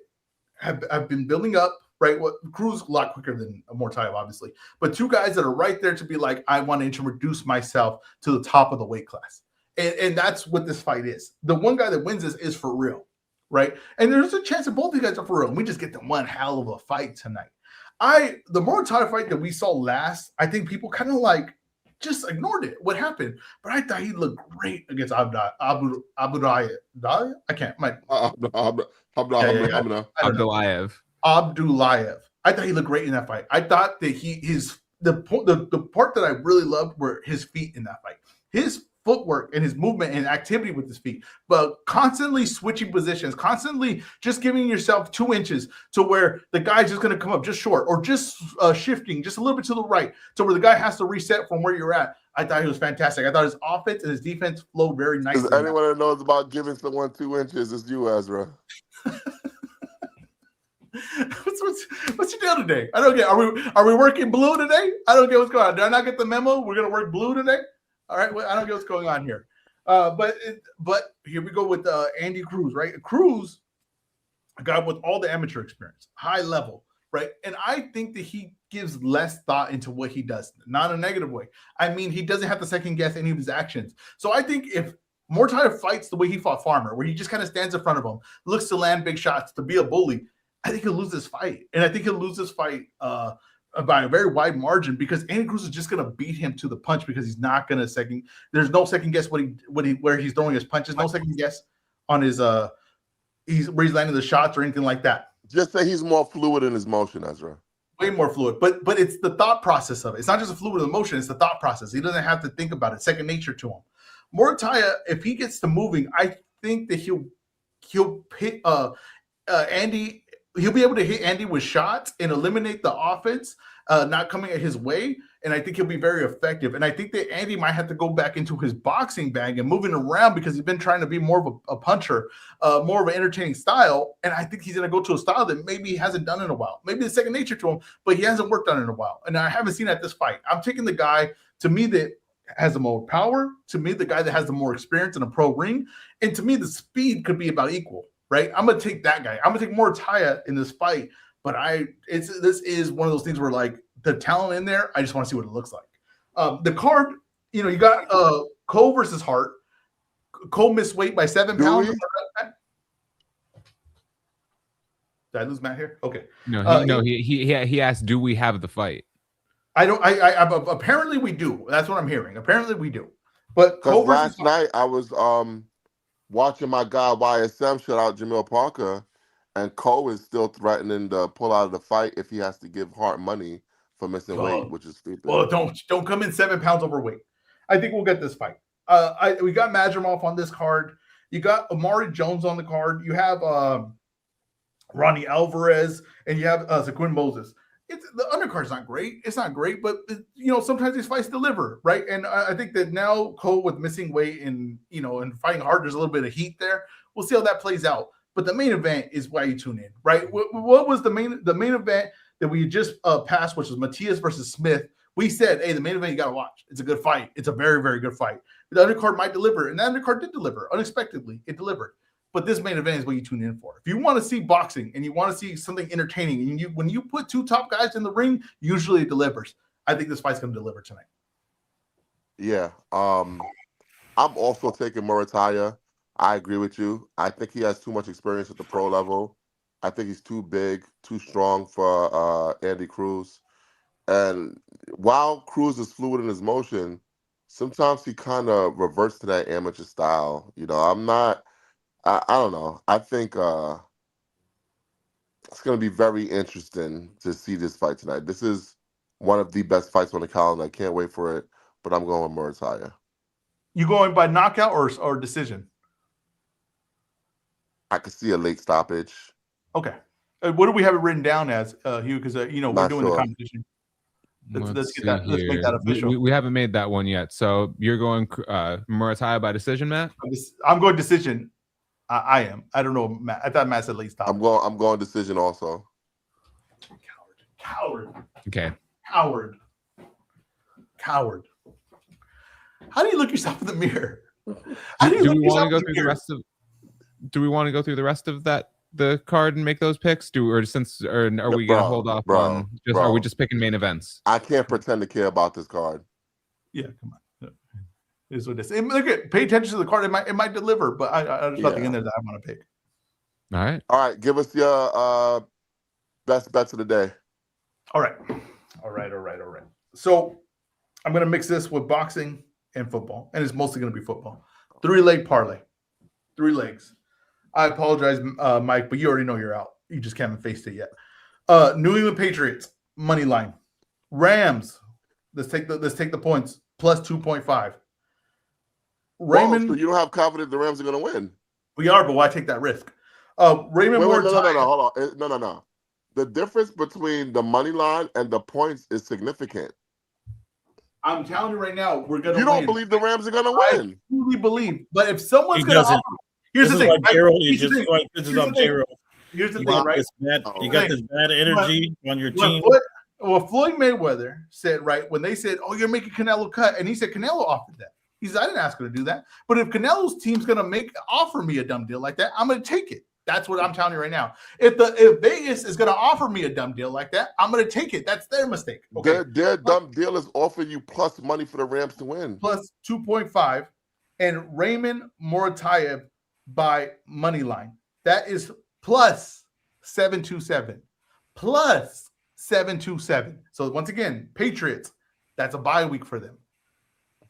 [SPEAKER 2] have been building up. Right, Cruz a lot quicker than Muay, obviously, but two guys that are right there to be like, I want to introduce myself to the top of the weight class, and that's what this fight is. The one guy that wins this is for real, right? And there's a chance that both of these guys are for real. And we just get the one hell of a fight tonight. The Muay fight that we saw last, I think people kind of like just ignored it. What happened? But I thought he looked great against Abdulayev. I can't. Abdulayev. I thought he looked great in that fight. I thought that the part that I really loved were his feet in that fight. His footwork and his movement and activity with his feet, but constantly switching positions, constantly just giving yourself 2 inches to where the guy's just going to come up just short or just shifting just a little bit to the right to where the guy has to reset from where you're at. I thought he was fantastic. I thought his offense and his defense flowed very nicely.
[SPEAKER 1] Is anyone that knows about giving someone 2 inches is you, Ezra.
[SPEAKER 2] What's your deal today? I don't get. Are we working blue today? I don't get what's going on. Did I not get the memo? We're gonna work blue today. All right. Well, I don't get what's going on here. But here we go with Andy Cruz. Right, Cruz, a guy with all the amateur experience, high level. Right, and I think that he gives less thought into what he does, not in a negative way. I mean, he doesn't have to second guess any of his actions. So I think if Muay fights the way he fought Farmer, where he just kind of stands in front of him, looks to land big shots, to be a bully, I think he'll lose this fight. And I think he'll lose this fight by a very wide margin because Andy Cruz is just going to beat him to the punch because he's not going to there's no second guess where he's throwing his punches, no second guess on his where he's landing the shots or anything like that.
[SPEAKER 1] Just say he's more fluid in his motion, Ezra.
[SPEAKER 2] Way more fluid. But it's the thought process of it. It's not just a fluid emotion, it's the thought process. He doesn't have to think about it. Second nature to him. Muay, if he gets to moving, I think that he'll hit Andy he'll be able to hit Andy with shots and eliminate the offense not coming at his way. And I think he'll be very effective. And I think that Andy might have to go back into his boxing bag and moving around because he's been trying to be more of a puncher, more of an entertaining style. And I think he's going to go to a style that maybe he hasn't done in a while. Maybe it's second nature to him, but he hasn't worked on it in a while. And I haven't seen at this fight. I'm taking the guy, to me, that has the more power. To me, the guy that has the more experience in a pro ring. And to me, the speed could be about equal, right? I'm going to take that guy. I'm going to take Morataya in this fight. But this is one of those things where, like, the talent in there, I just want to see what it looks like. The card, you got Cole versus Hart. Cole missed weight by 7 pounds. Did I lose Matt here? Okay.
[SPEAKER 3] No, he asked, do we have the fight?
[SPEAKER 2] I don't. I apparently we do. That's what I'm hearing. Apparently we do. But Cole
[SPEAKER 1] last night I was watching my guy YSM, shout out Jamil Parker, and Cole is still threatening to pull out of the fight if he has to give Hart money for missing weight, which is stupid.
[SPEAKER 2] Well, don't come in 7 pounds overweight. I think we'll get this fight. We got Madrimov on this card. You got Amari Jones on the card. You have Ronnie Alvarez, and you have Zaquin Moses. The undercard's not great. It's not great, but sometimes these fights deliver, right? And I think that now Cole with missing weight and and fighting hard, there's a little bit of heat there. We'll see how that plays out. But the main event is why you tune in, right? What was the main event that we just passed, which was Matias versus Smith? We said, hey, the main event you got to watch. It's a good fight. It's a very, very good fight. The undercard might deliver, and the undercard did deliver. Unexpectedly, it delivered. But this main event is what you tune in for. If you want to see boxing and you want to see something entertaining, and when you put two top guys in the ring, usually it delivers. I think this fight's going to deliver tonight.
[SPEAKER 1] Yeah. I'm also taking Morataya. I agree with you. I think he has too much experience at the pro level. I think he's too big, too strong for Andy Cruz. And while Cruz is fluid in his motion, sometimes he kind of reverts to that amateur style. I don't know. I think it's going to be very interesting to see this fight tonight. This is one of the best fights on the calendar. I can't wait for it, but I'm going with Morataya.
[SPEAKER 2] You going by knockout or decision?
[SPEAKER 1] I could see a late stoppage.
[SPEAKER 2] Okay. What do we have it written down as, Hugh? Because we're doing the competition. Let's make that official.
[SPEAKER 3] We haven't made that one yet. So you're going Morataya by decision, Matt?
[SPEAKER 2] I'm going decision. I am. I don't know, Matt. I thought Matt said late stoppage.
[SPEAKER 1] I'm going decision also.
[SPEAKER 2] Coward.
[SPEAKER 3] Okay.
[SPEAKER 2] Coward. How do you look yourself in the mirror?
[SPEAKER 3] Do we want to go through the rest of? Do we want to go through the rest of the card and make those picks? Are we gonna hold off on? Are we just picking main events?
[SPEAKER 1] I can't pretend to care about this card.
[SPEAKER 2] Yeah, come on. Is what this. Look at. Pay attention to the card. It might deliver, but there's nothing in there that I want to pick.
[SPEAKER 3] All right.
[SPEAKER 1] Give us your best bets of the day.
[SPEAKER 2] All right. So I'm gonna mix this with boxing and football, and it's mostly gonna be football. 3-leg parlay. 3 legs. I apologize, Mike, but you already know you're out. You just haven't faced it yet. New England Patriots money line. Rams. Let's take the points plus 2.5. Raymond.
[SPEAKER 1] So you don't have confidence the Rams are going to win?
[SPEAKER 2] We are, but why take that risk? Raymond.
[SPEAKER 1] No, hold on. No. The difference between the money line and the points is significant.
[SPEAKER 2] I'm telling you right now, we're going to.
[SPEAKER 1] You don't believe the Rams are going to win?
[SPEAKER 2] I truly believe, but if someone's going to. Here's the thing.
[SPEAKER 5] This is on J-Roll.
[SPEAKER 2] Here's the thing, right?
[SPEAKER 5] You got this bad energy on your team.
[SPEAKER 2] Well, Floyd Mayweather said, right, when they said, oh, you're making Canelo cut, and he said Canelo offered that. He said, I didn't ask him to do that. But if Canelo's team's going to offer me a dumb deal like that, I'm going to take it. That's what I'm telling you right now. If Vegas is going to offer me a dumb deal like that, I'm going to take it. That's their mistake. Okay?
[SPEAKER 1] Their dumb deal is offering you plus money for the Rams to win.
[SPEAKER 2] Plus 2.5. And Raymond Morataya by money line. That is plus 727. Plus 727. So once again, Patriots, that's a bye week for them.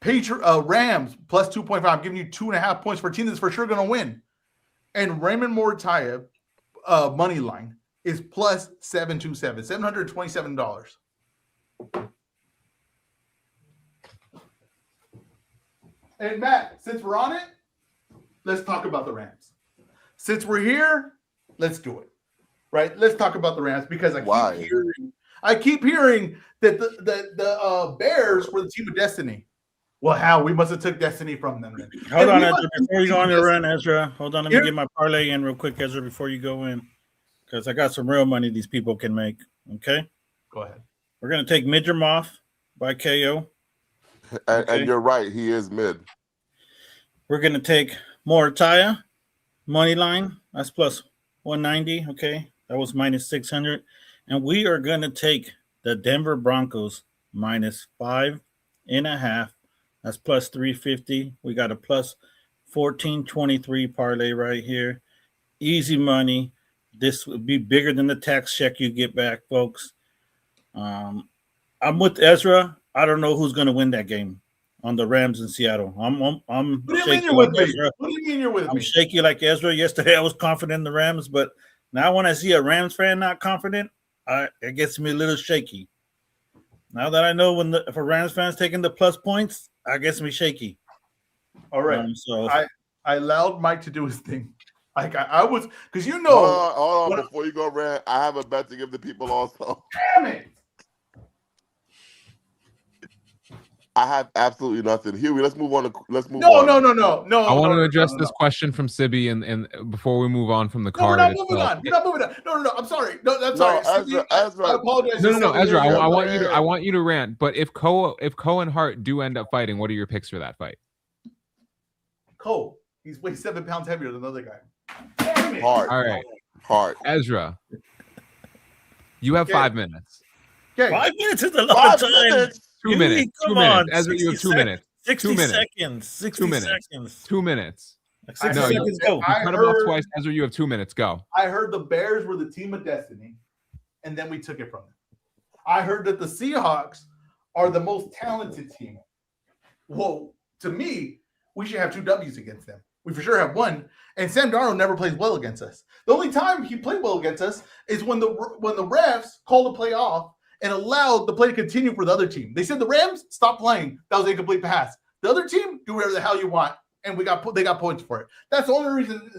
[SPEAKER 2] Rams plus 2.5. I'm giving you 2.5 points for a team that's for sure going to win. And Raymond Morataya money line is plus 727, $727. And Matt, since we're on it, let's talk about the Rams. Since we're here, let's do it. right? Let's talk about the Rams because
[SPEAKER 1] Why?
[SPEAKER 2] I keep hearing that the Bears were the team of destiny. Well, how we must have took destiny from them then.
[SPEAKER 5] Hold
[SPEAKER 2] And
[SPEAKER 5] on,
[SPEAKER 2] we
[SPEAKER 5] Ezra,
[SPEAKER 2] must have
[SPEAKER 5] before you go on
[SPEAKER 2] taken
[SPEAKER 5] your run,
[SPEAKER 2] destiny.
[SPEAKER 5] Ezra. Hold on, let me get my parlay in real quick, Ezra, before you go in, because I got some real money these people can make. Okay,
[SPEAKER 2] Go ahead.
[SPEAKER 5] we're gonna take Midram off by KO.
[SPEAKER 1] And you're right, he is mid.
[SPEAKER 5] We're gonna take Morataya money line. That's plus 190. Okay, that was minus 600, and we are gonna take the Denver Broncos minus 5.5. That's plus 350. We got a plus 1423 parlay right here. Easy money. This would be bigger than the tax check you get back, folks. I'm with Ezra. I don't know who's going to win that game on the Rams in Seattle. I'm
[SPEAKER 2] What do you mean
[SPEAKER 5] shaky
[SPEAKER 2] you're
[SPEAKER 5] like
[SPEAKER 2] with me?
[SPEAKER 5] Ezra.
[SPEAKER 2] What do you mean you're with
[SPEAKER 5] I'm
[SPEAKER 2] me?
[SPEAKER 5] shaky like Ezra. Yesterday I was confident in the Rams, but now when I see a Rams fan not confident, it gets me a little shaky. Now that I know if a Rams fan's taking the plus points, I gets me shaky.
[SPEAKER 2] All right.
[SPEAKER 5] So
[SPEAKER 2] I allowed Mike to do his thing. Like I was, because you know.
[SPEAKER 1] Hold on. Before you go, Rand, I have a bet to give the people also.
[SPEAKER 2] Damn it!
[SPEAKER 1] I have absolutely nothing. Huey, let's move on.
[SPEAKER 2] No.
[SPEAKER 3] I want to address this question from Sibby and before we move on from the card.
[SPEAKER 2] We're not moving on. We're not moving on. No. I'm sorry. No, I'm sorry.
[SPEAKER 1] Ezra.
[SPEAKER 2] I apologize.
[SPEAKER 3] No, Ezra. I
[SPEAKER 1] I
[SPEAKER 3] want you to rant. But if Ko and Hart do end up fighting, what are your picks for that fight?
[SPEAKER 2] Cole, he's weighs 7 pounds heavier than the other guy. Damn it.
[SPEAKER 1] Hart.
[SPEAKER 3] All right,
[SPEAKER 1] Hart.
[SPEAKER 3] Ezra, you have 5 minutes.
[SPEAKER 2] Okay.
[SPEAKER 5] 5 minutes is a lot of time.
[SPEAKER 1] Minutes.
[SPEAKER 3] 2 minutes.
[SPEAKER 5] Come
[SPEAKER 3] 2 minutes.
[SPEAKER 5] on,
[SPEAKER 3] Ezra, you have 2 minutes.
[SPEAKER 5] 60
[SPEAKER 3] 2 minutes.
[SPEAKER 5] seconds. 60
[SPEAKER 3] 2 minutes.
[SPEAKER 5] seconds.
[SPEAKER 3] 2 minutes.
[SPEAKER 5] 60
[SPEAKER 3] No,
[SPEAKER 5] seconds. Go.
[SPEAKER 3] You cut him off twice. Ezra, you have 2 minutes. Go.
[SPEAKER 2] I heard the Bears were the team of destiny, and then we took it from them. I heard that the Seahawks are the most talented team. Well, to me, we should have 2 W's against them. We for sure have 1. And Sam Darnold never plays well against us. The only time he played well against us is when the refs called the play off and allowed the play to continue for the other team. They said the Rams, stop playing. That was an incomplete pass. The other team, do whatever the hell you want. And they got points for it. That's the only reason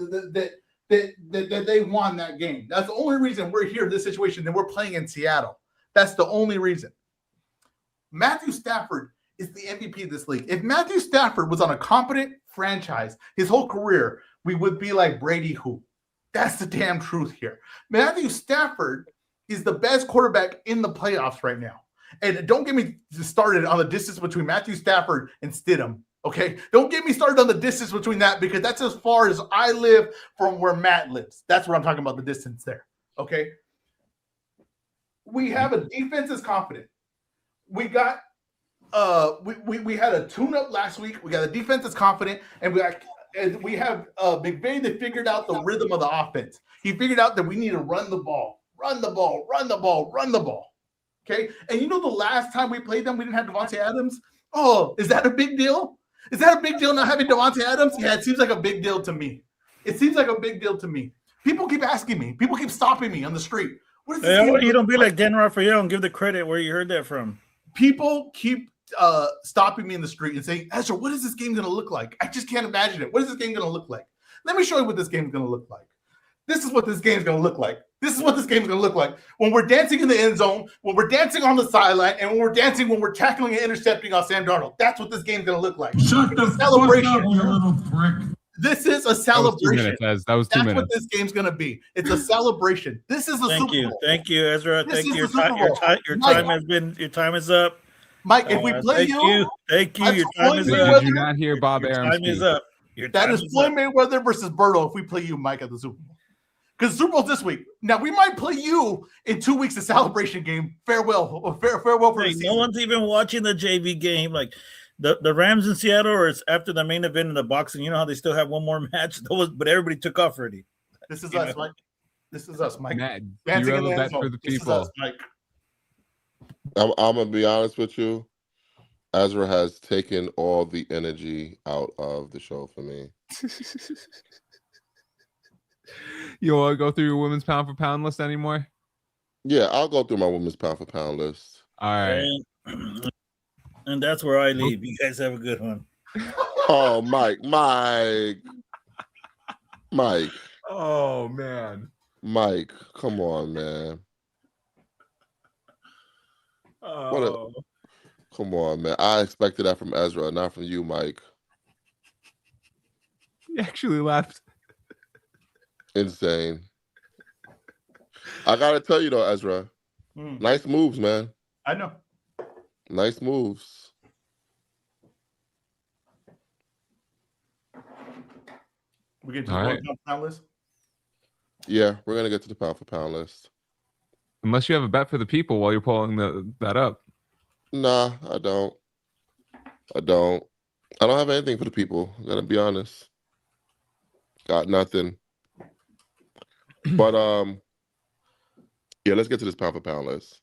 [SPEAKER 2] that they won that game. That's the only reason we're here in this situation, that we're playing in Seattle. That's the only reason. Matthew Stafford is the MVP of this league. If Matthew Stafford was on a competent franchise his whole career, we would be like Brady who. That's the damn truth here. Matthew Stafford is the best quarterback in the playoffs right now. And don't get me started on the distance between Matthew Stafford and Stidham. Okay? Don't get me started on the distance between that, because that's as far as I live from where Matt lives. That's where I'm talking about, the distance there. Okay? We have a defense that's confident. We got we had a tune-up last week. We got a defense that's confident, and we have McVay that figured out the rhythm of the offense. He figured out that we need to run the ball. Okay? And you know the last time we played them, we didn't have Devontae Adams? Oh, is that a big deal? Is that a big deal not having Devontae Adams? Yeah, it seems like a big deal to me. People keep asking me. People keep stopping me on the street. What is this
[SPEAKER 5] You don't be like Dan Raphael and give the credit where you heard that from.
[SPEAKER 2] People keep stopping me in the street and saying, Ezra, what is this game going to look like? I just can't imagine it. What is this game going to look like? Let me show you what this game is going to look like. This is what this game is going to look like. When we're dancing in the end zone, when we're dancing on the sideline, and when we're tackling and intercepting on Sam Darnold. That's what this game is going to look like.
[SPEAKER 6] Shut the fuck up, you little prick.
[SPEAKER 2] This is a celebration.
[SPEAKER 3] That was 2 minutes.
[SPEAKER 2] That's what this game's going to be. It's a celebration. This is a Super Bowl.
[SPEAKER 5] Thank you, Ezra.
[SPEAKER 2] This
[SPEAKER 5] Thank
[SPEAKER 2] is
[SPEAKER 5] you.
[SPEAKER 2] the Super Bowl.
[SPEAKER 5] Your time is up.
[SPEAKER 2] Mike, if we play
[SPEAKER 5] thank you. Your time is
[SPEAKER 3] Did
[SPEAKER 5] up.
[SPEAKER 3] you not hear Bob Arum
[SPEAKER 5] Time is
[SPEAKER 3] speak?
[SPEAKER 5] up.
[SPEAKER 2] That is Floyd Mayweather versus Berto if we play you, Mike, at the Super Bowl. Because Super Bowl's this week. Now, we might play you in 2 weeks, a celebration game. Farewell for the season.
[SPEAKER 5] No one's even watching the JV game. Like the Rams in Seattle, or it's after the main event in the boxing. You know how they still have one more match? But everybody took off already.
[SPEAKER 2] This is us, Mike. This is us, Mike.
[SPEAKER 3] Matt,
[SPEAKER 2] Dancing
[SPEAKER 3] you
[SPEAKER 2] in
[SPEAKER 3] have
[SPEAKER 2] the
[SPEAKER 3] a
[SPEAKER 2] end
[SPEAKER 3] bet for
[SPEAKER 2] zone.
[SPEAKER 3] the
[SPEAKER 2] This is
[SPEAKER 3] people.
[SPEAKER 2] us, Mike.
[SPEAKER 1] I'm gonna be honest with you. Ezra has taken all the energy out of the show for me.
[SPEAKER 3] You want to go through your women's pound for pound list anymore?
[SPEAKER 1] Yeah, I'll go through my women's pound for pound list.
[SPEAKER 3] All right.
[SPEAKER 5] And that's where I leave. You guys have a good one.
[SPEAKER 1] Oh, Mike.
[SPEAKER 3] Oh man.
[SPEAKER 1] Mike, come on, man.
[SPEAKER 3] Oh,
[SPEAKER 1] Come on, man. I expected that from EzRaw, not from you, Mike.
[SPEAKER 3] he actually laughed.
[SPEAKER 1] Insane. I gotta tell you though, EzRaw, nice moves, man.
[SPEAKER 2] I know.
[SPEAKER 1] Nice moves.
[SPEAKER 2] We get to
[SPEAKER 3] All
[SPEAKER 2] the
[SPEAKER 3] right.
[SPEAKER 2] pound list.
[SPEAKER 1] Yeah, we're gonna get to the pound for pound list.
[SPEAKER 3] Unless you have a bet for the people while you're pulling that up.
[SPEAKER 1] Nah, I don't. I don't have anything for the people. I'm gonna be honest. Got nothing. But yeah, let's get to this pound for pound list.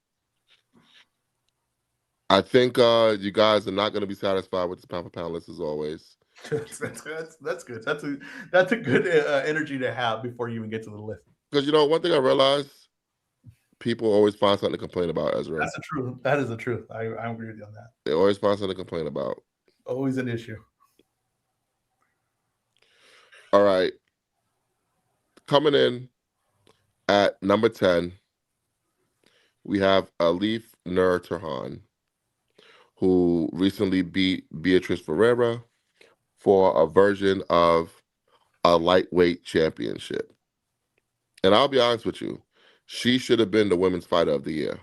[SPEAKER 1] I think you guys are not gonna be satisfied with this pound for pound list as always.
[SPEAKER 2] That's good. That's a good energy to have before you even get to the list.
[SPEAKER 1] Because one thing I realized, people always find something to complain about, EzRaw.
[SPEAKER 2] That's the truth. That is the truth. I agree with you on that.
[SPEAKER 1] They always find something to complain about.
[SPEAKER 2] Always an issue.
[SPEAKER 1] All right. Coming in at number 10, we have Alif Nur Turhan, who recently beat Beatrice Ferreira for a version of a lightweight championship. And I'll be honest with you, she should have been the women's fighter of the year.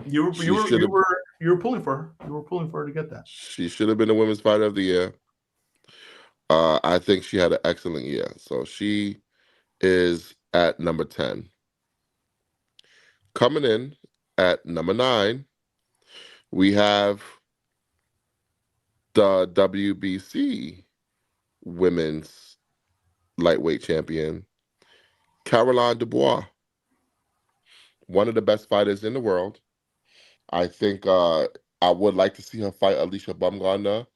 [SPEAKER 2] You were pulling for her. You were pulling for her to get that.
[SPEAKER 1] She should have been the women's fighter of the year. I think she had an excellent year. So she is at number 10. Coming in at number 9, we have the WBC women's lightweight champion, Caroline Dubois, one of the best fighters in the world. I think I would like to see her fight Alicia Baumgartner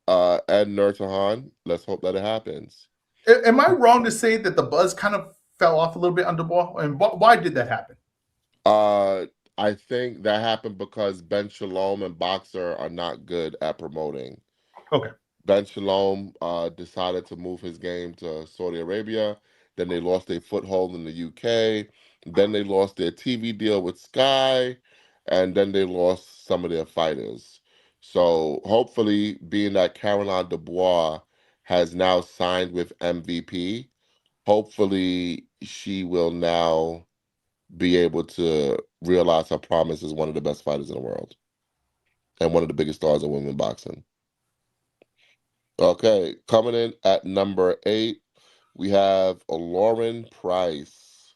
[SPEAKER 1] and Nur Turhan. Let's hope that it happens.
[SPEAKER 2] Am I wrong to say that the buzz kind of fell off a little bit on Dubois? And why did that happen?
[SPEAKER 1] I think that happened because Ben Shalom and Boxer are not good at promoting.
[SPEAKER 2] Okay.
[SPEAKER 1] Ben Shalom decided to move his game to Saudi Arabia. Then they lost their foothold in the UK. Then they lost their TV deal with Sky. And then they lost some of their fighters. So hopefully, being that Caroline Dubois has now signed with MVP, hopefully she will now be able to realize her promise as one of the best fighters in the world and one of the biggest stars in women boxing. Okay, coming in at number 8, we have Lauren Price,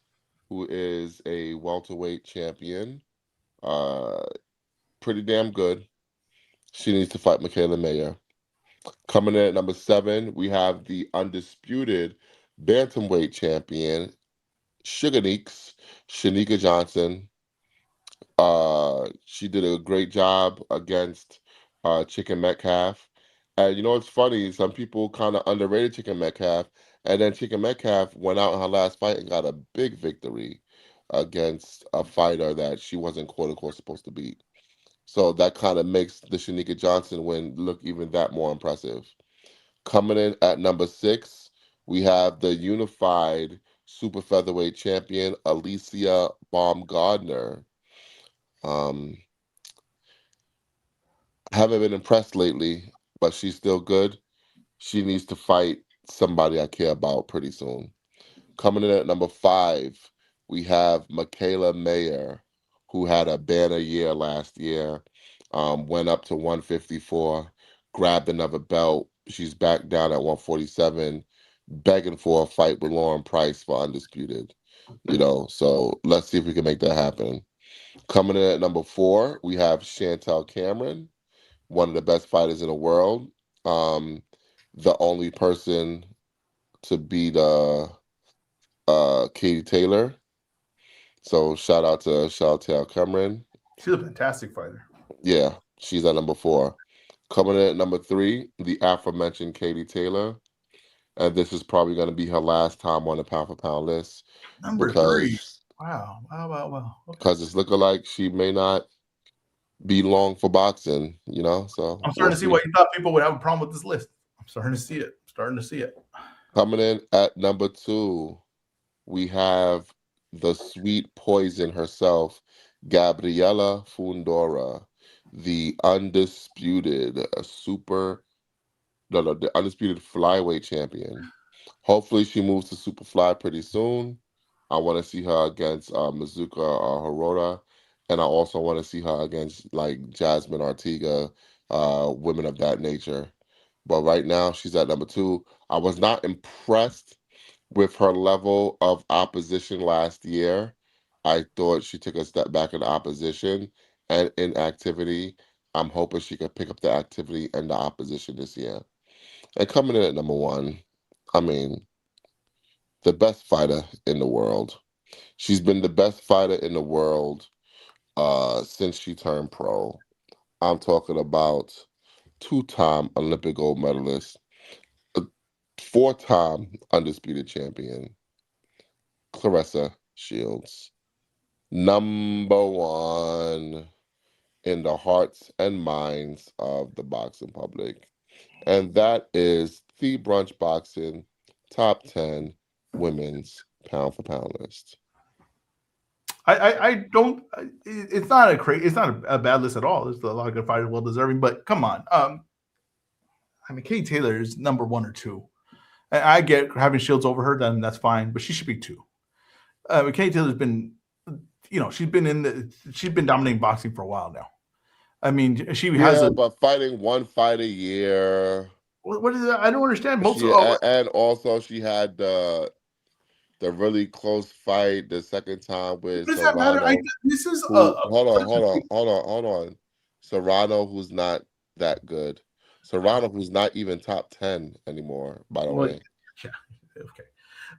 [SPEAKER 1] who is a welterweight champion. Pretty damn good. She needs to fight Michaela Mayer. Coming in at number 7, we have the undisputed bantamweight champion, Shanika Johnson. She did a great job against Chicken Metcalf. And it's funny, some people kind of underrated Chicken Metcalf, and then Chicken Metcalf went out in her last fight and got a big victory against a fighter that she wasn't quote unquote supposed to beat. So that kind of makes the Shanika Johnson win look even that more impressive. Coming in at number 6, we have the unified super featherweight champion, Alicia Baumgardner. Haven't been impressed lately, but she's still good. She needs to fight somebody I care about pretty soon. Coming in at number 5, we have Michaela Mayer, who had a banner year last year, went up to 154, grabbed another belt. She's back down at 147, begging for a fight with Lauren Price for undisputed. So let's see if we can make that happen. Coming in at number 4, we have Chantel Cameron, one of the best fighters in the world. The only person to beat Katie Taylor. So shout out to Chantel Cameron.
[SPEAKER 2] She's a fantastic fighter.
[SPEAKER 1] Yeah, she's at number 4. Coming in at number 3, the aforementioned Katie Taylor. And this is probably going to be her last time on the pound for pound list.
[SPEAKER 2] Number 3. Wow. Okay.
[SPEAKER 1] Because it's looking like she may not be long for boxing, So
[SPEAKER 2] I'm starting to see why you thought people would have a problem with this list. I'm starting to see it.
[SPEAKER 1] Coming in at number 2, we have the sweet poison herself, Gabriela Fundora, the undisputed the undisputed flyweight champion. Hopefully, she moves to Superfly pretty soon. I want to see her against Mizuka Hirota, and I also want to see her against like Jasmine Ortega, women of that nature. But right now, she's at number 2. I was not impressed with her level of opposition last year. I thought she took a step back in opposition and in activity. I'm hoping she can pick up the activity and the opposition this year. And coming in at number 1, I mean, the best fighter in the world. She's been the best fighter in the world since she turned pro. I'm talking about 2-time Olympic gold medalist, a 4-time undisputed champion, Claressa Shields. Number 1 in the hearts and minds of the boxing public. And that is the Brunch Boxing Top 10 Women's Pound for Pound list.
[SPEAKER 2] I don't. It's not a bad list at all. There's a lot of good fighters, well deserving. But come on, I mean, Katie Taylor is number 1 or 2. And I get having Shields over her, then that's fine. But she should be 2. Katie Taylor's been, she's been dominating boxing for a while now. I mean, she has
[SPEAKER 1] but fighting 1 fight a year.
[SPEAKER 2] What is that? I don't understand.
[SPEAKER 1] And also she had the really close fight the second time with
[SPEAKER 2] does that matter?
[SPEAKER 1] Serrano.
[SPEAKER 2] This is
[SPEAKER 1] Hold on. Serrano, who's not that good. Serrano, who's not even top 10 anymore, by the way.
[SPEAKER 2] Yeah, okay.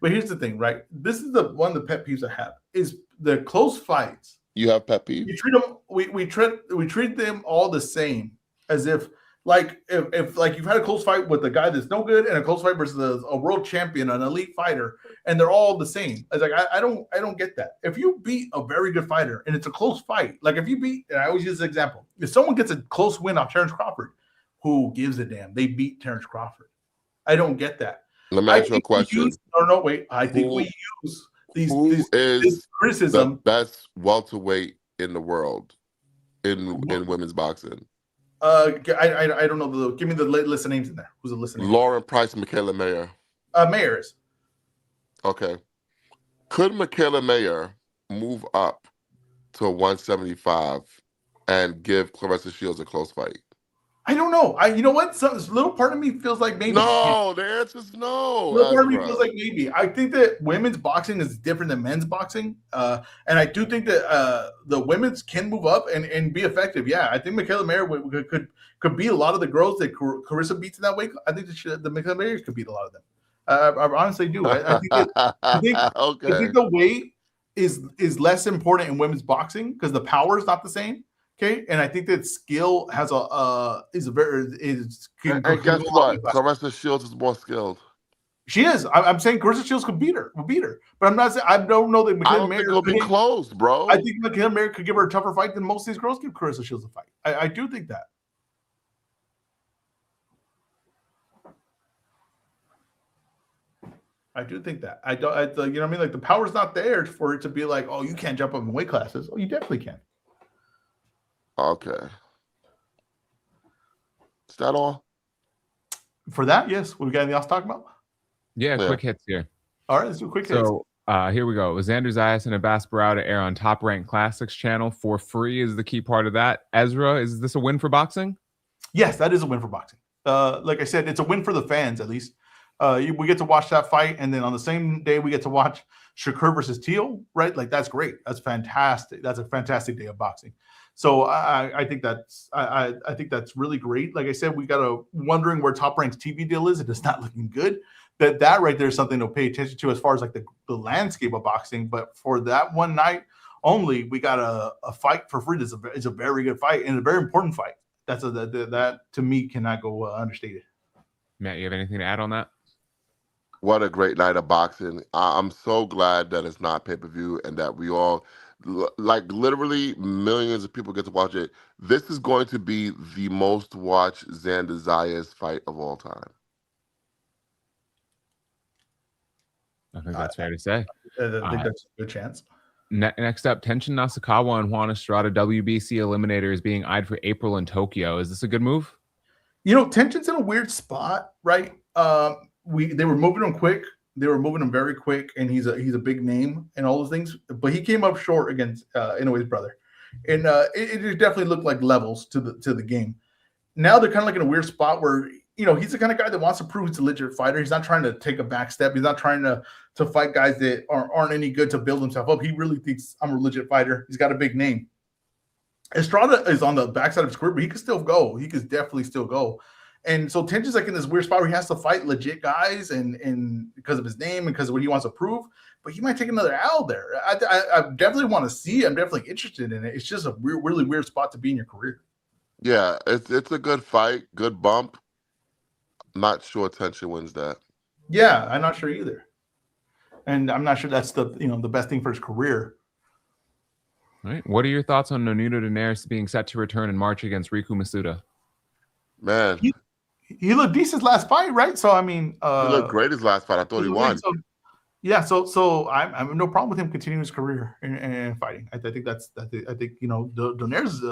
[SPEAKER 2] But here's the thing, right? This is the one of the pet peeves I have is the close fights.
[SPEAKER 1] You have pet peeves?
[SPEAKER 2] You treat them. We treat them all the same, as if if like you've had a close fight with a guy that's no good and a close fight versus a world champion, an elite fighter, and they're all the same. It's like I don't get that. If you beat a very good fighter and it's a close fight, like if you beat, and I always use this example, if someone gets a close win off Terrence Crawford, who gives a damn? They beat Terrence Crawford. I don't get that.
[SPEAKER 1] Let me ask you a question.
[SPEAKER 2] I think we use these
[SPEAKER 1] criticism. The best welterweight in the world in women's boxing.
[SPEAKER 2] I don't know. Give me the list of names in there. Who's the list of names?
[SPEAKER 1] Lauren Price, Michaela Mayer.
[SPEAKER 2] Mayer is.
[SPEAKER 1] Okay. Could Michaela Mayer move up to 175 and give Claressa Shields a close fight?
[SPEAKER 2] I don't know. You know what? A little part of me feels like maybe.
[SPEAKER 1] No, the answer is no.
[SPEAKER 2] A little part of me feels like maybe. I think that women's boxing is different than men's boxing, and I do think that the women's can move up and be effective. Yeah, I think Michaela Mayer could beat a lot of the girls that Claressa beats in that weight. I think the Michaela Mayers could beat a lot of them. I honestly do. I think the weight is less important in women's boxing because the power is not the same. Okay, and I think that skill has and guess
[SPEAKER 1] what? Claressa Shields is more skilled.
[SPEAKER 2] She is. I'm saying Claressa Shields could beat her, but I'm not saying I don't know that Michaela Mayer
[SPEAKER 1] will be close, bro.
[SPEAKER 2] I think Michaela Mayer could give her a tougher fight than most of these girls give Claressa Shields a fight. I do think that. I do think that. You know what I mean? Like the power's not there for it to be like, oh, you can't jump up in weight classes. Oh, you definitely can.
[SPEAKER 1] Okay. Is that all?
[SPEAKER 2] For that, yes. What we got anything else to talk about?
[SPEAKER 3] Yeah, quick hits here.
[SPEAKER 2] All right, let's do quick hits.
[SPEAKER 3] So here we go. Xander Zayas and Abbas Barao to air on Top Rank Classics channel for free is the key part of that. EzRaw, is this a win for boxing?
[SPEAKER 2] Yes, that is a win for boxing. Like I said, it's a win for the fans, at least. We get to watch that fight, and then on the same day, we get to watch Shakur versus Teal, right? Like, that's great. That's fantastic. That's a fantastic day of boxing. So I think that's really great. Like I said, we got wondering where Top Rank's TV deal is. It is not looking good. That right there is something to pay attention to as far as like the landscape of boxing. But for that one night only, we got a fight for free. It's a very good fight and a very important fight. That to me cannot go understated.
[SPEAKER 3] Matt, you have anything to add on that?
[SPEAKER 1] What a great night of boxing. I'm so glad that it's not pay-per-view and that we all, like literally millions of people get to watch it. This is going to be the most watched Xander Zayas fight of all time.
[SPEAKER 3] I think that's fair to say.
[SPEAKER 2] I think that's a good chance.
[SPEAKER 3] Next up, Tenshin Nasukawa and Juan Estrada WBC Eliminator is being eyed for April in Tokyo. Is this a good move?
[SPEAKER 2] Tenshin's in a weird spot, right? They were moving him quick. They were moving him very quick, and he's a big name and all those things. But he came up short against Inoue's brother, and it definitely looked like levels to the game. Now they're kind of like in a weird spot where he's the kind of guy that wants to prove he's a legit fighter. He's not trying to take a back step. He's not trying to fight guys that aren't any good to build himself up. He really thinks I'm a legit fighter. He's got a big name. Estrada is on the backside of his career, but he can still go. He could definitely still go. And so Tenshin's like in this weird spot where he has to fight legit guys and because of his name and because of what he wants to prove. But he might take another L there. I definitely want to see it. I'm definitely interested in it. It's just a really weird spot to be in your career.
[SPEAKER 1] Yeah, it's a good fight, good bump. Not sure Tenshin wins that.
[SPEAKER 2] Yeah, I'm not sure either. And I'm not sure that's the best thing for his career.
[SPEAKER 3] All right. What are your thoughts on Nonito Daenerys being set to return in March against Riku Masuda?
[SPEAKER 1] Man,
[SPEAKER 2] he looked decent last fight, right? So I mean,
[SPEAKER 1] he looked great his last fight. I thought he won.
[SPEAKER 2] So I have no problem with him continuing his career and fighting. I think Daenerys is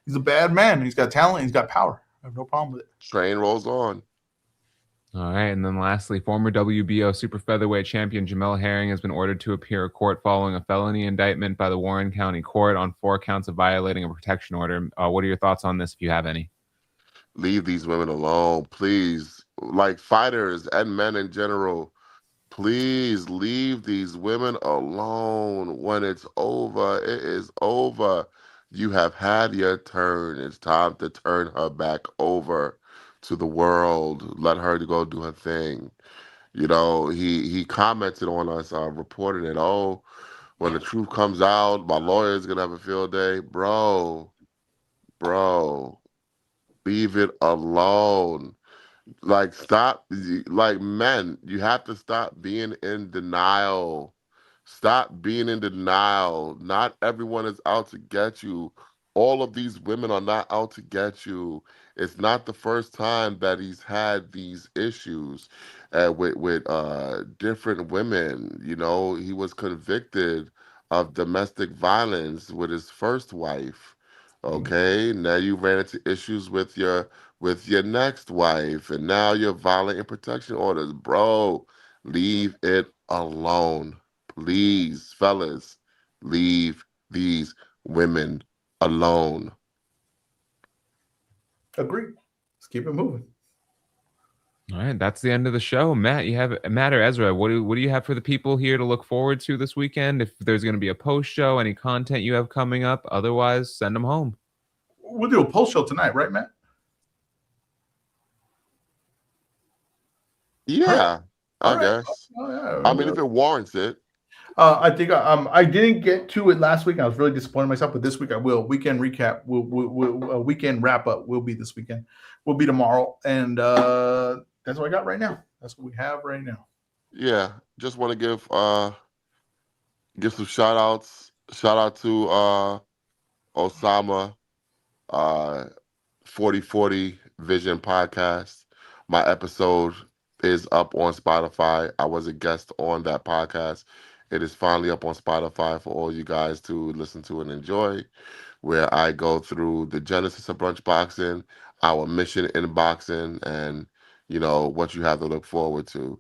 [SPEAKER 2] he's a bad man. He's got talent. He's got power. I have no problem with it.
[SPEAKER 1] Train rolls on.
[SPEAKER 3] All right, and then lastly, former WBO super featherweight champion Jamel Herring has been ordered to appear in court following a felony indictment by the Warren County Court on 4 counts of violating a protection order. What are your thoughts on this, if you have any?
[SPEAKER 1] Leave these women alone, please. Like fighters and men in general, please leave these women alone. When it's over, it is over. You have had your turn. It's time to turn her back over to the world. Let her go do her thing. He commented on us reporting it. Oh, when the truth comes out, my lawyer's gonna have a field day. Bro, leave it alone. Like, stop. Like, men, you have to stop being in denial. Stop being in denial. Not everyone is out to get you. All of these women are not out to get you. It's not the first time that he's had these issues with different women. He was convicted of domestic violence with his first wife. Okay, now you ran into issues with your next wife, and now you're violating protection orders. Bro, leave it alone. Please, fellas, leave these women alone.
[SPEAKER 2] Agreed. Let's keep it moving.
[SPEAKER 3] All right, that's the end of the show. Matt or Ezra, what do you have for the people here to look forward to this weekend? If there's going to be a post show, any content you have coming up, otherwise send them home.
[SPEAKER 2] We'll do a post show tonight, right, Matt?
[SPEAKER 1] Yeah, I guess.
[SPEAKER 2] Oh, yeah.
[SPEAKER 1] I mean, if it warrants it.
[SPEAKER 2] I think I didn't get to it last week. I was really disappointed in myself, but this week I will. Weekend recap, weekend wrap up will be this weekend. Will be tomorrow, and that's what I got right now. That's what we have right now.
[SPEAKER 1] Yeah, just want to give some shout outs. Shout out to Osama, 4040 Vision Podcast. My episode is up on Spotify. I was a guest on that podcast. It is finally up on Spotify for all you guys to listen to and enjoy, where I go through the genesis of brunch boxing, our mission in boxing, and what you have to look forward to.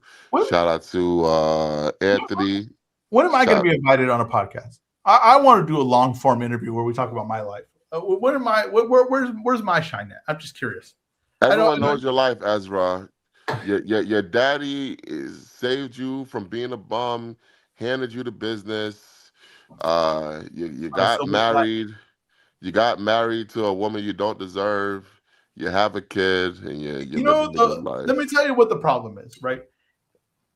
[SPEAKER 1] Shout out to Anthony.
[SPEAKER 2] When am I going to be invited on a podcast? I want to do a long form interview where we talk about my life. Where's my shine at? I'm just curious.
[SPEAKER 1] Everyone knows your life, EzRaw. Your daddy saved you from being a bum, handed you the business. You got married. You got married to a woman you don't deserve. You have a kid, and you're living a good life.
[SPEAKER 2] Let me tell you what the problem is, right?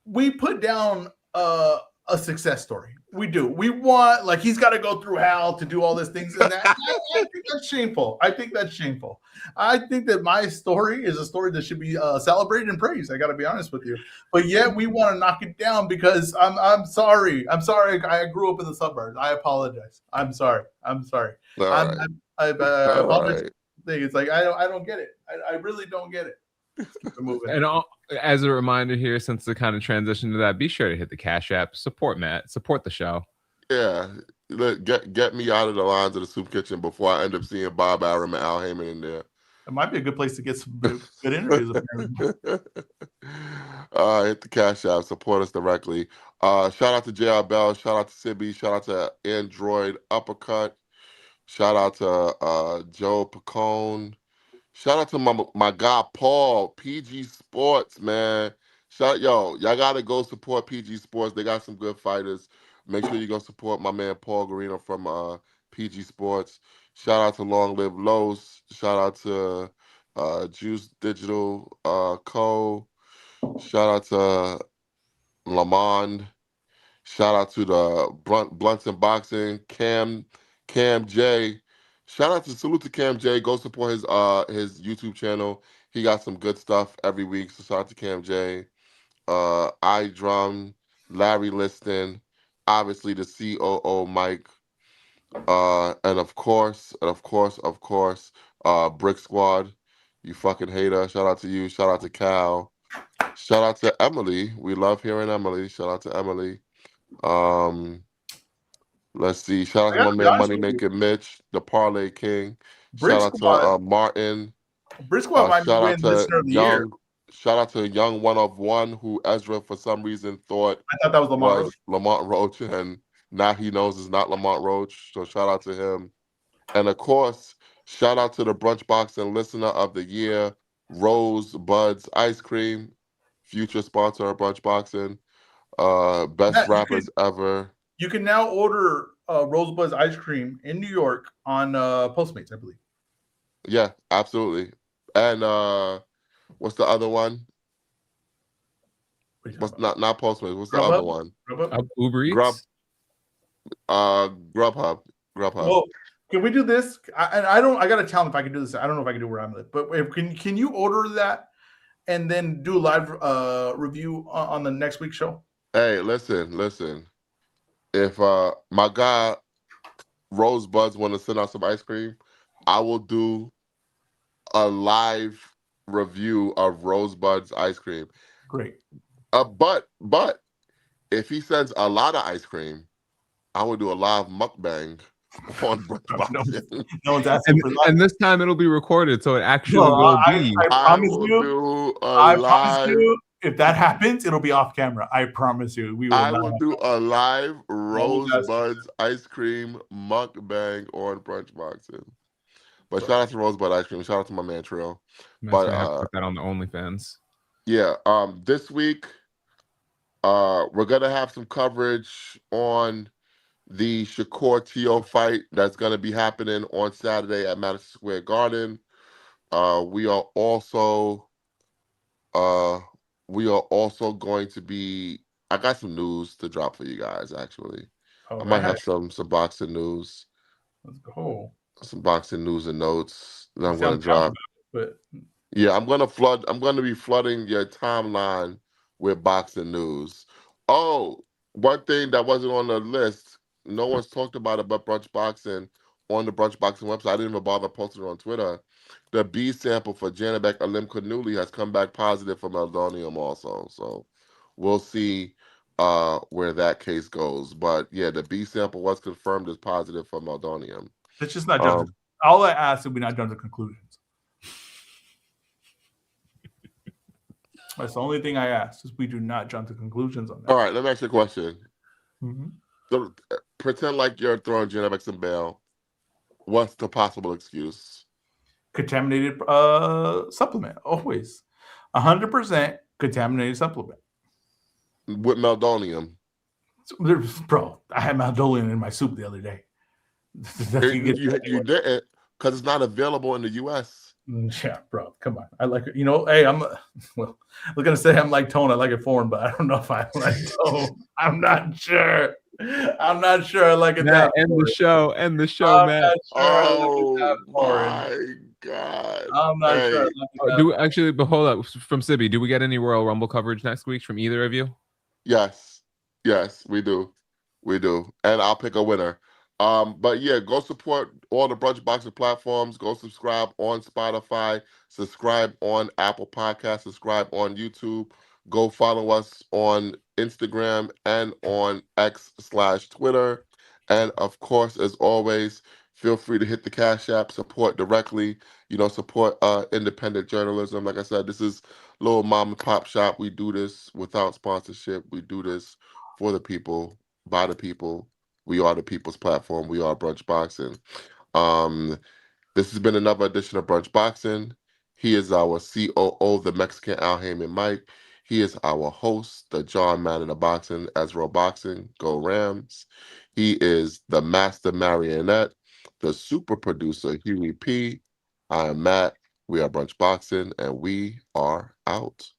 [SPEAKER 2] We put down a success story. We do. We want, like, he's got to go through hell to do all these things. And that, I think that's shameful. I think that my story is a story that should be celebrated and praised. I got to be honest with you. But yet we want to knock it down because I'm sorry. I'm sorry. I grew up in the suburbs. I apologize. I'm sorry. I apologize. It's like I don't get it. I really don't get it. moving.
[SPEAKER 3] And as a reminder here, since the kind of transition to that, be sure to hit the Cash App, support Matt, support the show.
[SPEAKER 1] Yeah, get me out of the lines of the soup kitchen before I end up seeing Bob Arum and Al Heyman in there.
[SPEAKER 2] It might be a good place to get some good interviews.
[SPEAKER 1] Hit the Cash App, support us directly. Shout out to JR Bell, shout out to Sibby, shout out to Android Uppercut, shout out to Joe Pacone, shout out to my guy Paul, PG Sports, man. Y'all gotta go support PG Sports. They got some good fighters. Make sure you go support my man Paul Garino from PG Sports. Shout out to Long Live Los. Shout out to Juice Digital Co. Shout out to Lamond. Shout out to the Blunts and Boxing. Cam J. Salute to Cam J. Go support his YouTube channel. He got some good stuff every week. So shout out to Cam J. iDrum, Larry Liston, obviously the COO Mike, and of course, Brick Squad. You fucking hater. Shout out to you. Shout out to Cal. Shout out to Emily. We love hearing Emily. Shout out to Emily. Let's see. Shout out to my man Money Making Mitch, the Parlay King. Shout out to Martin.
[SPEAKER 2] Brick Squad might be winning Listener of the Year.
[SPEAKER 1] Shout out to Young One of One, who Ezra for some reason thought
[SPEAKER 2] I thought that was
[SPEAKER 1] Lamont Roach, and now he knows it's not Lamont Roach. So shout out to him. And of course, shout out to the Brunch Boxing Listener of the Year, Rose Buds Ice Cream, future sponsor of Brunch Boxing. Best rappers ever.
[SPEAKER 2] You can now order Rosebud's ice cream in New York on Postmates, I believe.
[SPEAKER 1] Yeah, absolutely. And what's the other one? What's not Postmates? What's the other one?
[SPEAKER 3] Uber Eats.
[SPEAKER 1] Grubhub.
[SPEAKER 2] Well, can we do this? I gotta tell them if I can do this. I don't know if I can do where I'm at, but can you order that and then do a live review on the next week's show?
[SPEAKER 1] Hey, listen. If my guy Rosebuds want to send out some ice cream, I will do a live review of Rosebud's ice cream.
[SPEAKER 2] Great.
[SPEAKER 1] But if he sends a lot of ice cream, I will do a live mukbang on Brunch Boxing.
[SPEAKER 2] No one's asking for that.
[SPEAKER 3] And this time it'll be recorded, so it actually will be.
[SPEAKER 2] I promise you, if that happens, it'll be off camera. I promise you.
[SPEAKER 1] I will do a live Rosebuds ice cream mukbang on Brunch Boxing. But shout out to Rosebud Ice Cream. Shout out to my man Trill. But
[SPEAKER 3] put that on the OnlyFans.
[SPEAKER 1] Yeah. This week, we're gonna have some coverage on the Shakur Teo fight that's gonna be happening on Saturday at Madison Square Garden. We are also going to be. I got some news to drop for you guys. Actually, I might have some boxing news.
[SPEAKER 2] Let's go.
[SPEAKER 1] Some boxing news and notes that I'm going to drop. Yeah, I'm going to be flooding your timeline with boxing news. Oh, one thing that wasn't on the list, no one's talked about it but Brunch Boxing on the Brunch Boxing website. I didn't even bother posting it on Twitter. The B sample for Janabek Alim Kanuli has come back positive for meldonium also. So we'll see where that case goes. But yeah, the B sample was confirmed as positive for meldonium.
[SPEAKER 2] Let's just not jump. All I ask is we not jump to conclusions. That's the only thing I ask is we do not jump to conclusions on that.
[SPEAKER 1] All right, let me ask you a question. So, pretend like you're throwing Janabek some bail. What's the possible excuse?
[SPEAKER 2] Contaminated supplement, always. 100% contaminated supplement.
[SPEAKER 1] With meldonium.
[SPEAKER 2] Bro, I had meldonium in my soup the other day.
[SPEAKER 1] You didn't because it's not available in the U.S.
[SPEAKER 2] Yeah, bro, come on. I like it. You know, hey, I was gonna say I'm like Tone. I like it foreign, but I don't know if I like Tone. I'm not sure. I like it.
[SPEAKER 3] End the show, man.
[SPEAKER 1] Oh my God.
[SPEAKER 2] I'm not sure.
[SPEAKER 3] But hold up. From Sibby, do we get any Royal Rumble coverage next week from either of you?
[SPEAKER 1] Yes, we do. And I'll pick a winner. But yeah, go support all the Brunch Boxing platforms. Go subscribe on Spotify, subscribe on Apple Podcasts, subscribe on YouTube. Go follow us on Instagram and on X/Twitter. And of course, as always, feel free to hit the Cash App, support directly, support independent journalism. Like I said, this is little mom and pop shop. We do this without sponsorship. We do this for the people, by the people. We are the people's platform. We are Brunch Boxing. Um, this has been another edition of Brunch Boxing. He is our COO, the Mexican Al Heyman Mike. He is our host, the John Madden of Boxing, EzRaw Boxing, Go Rams. He is the Master Marionette, the super producer, Huey P. I am Matt. We are Brunch Boxing, and we are out.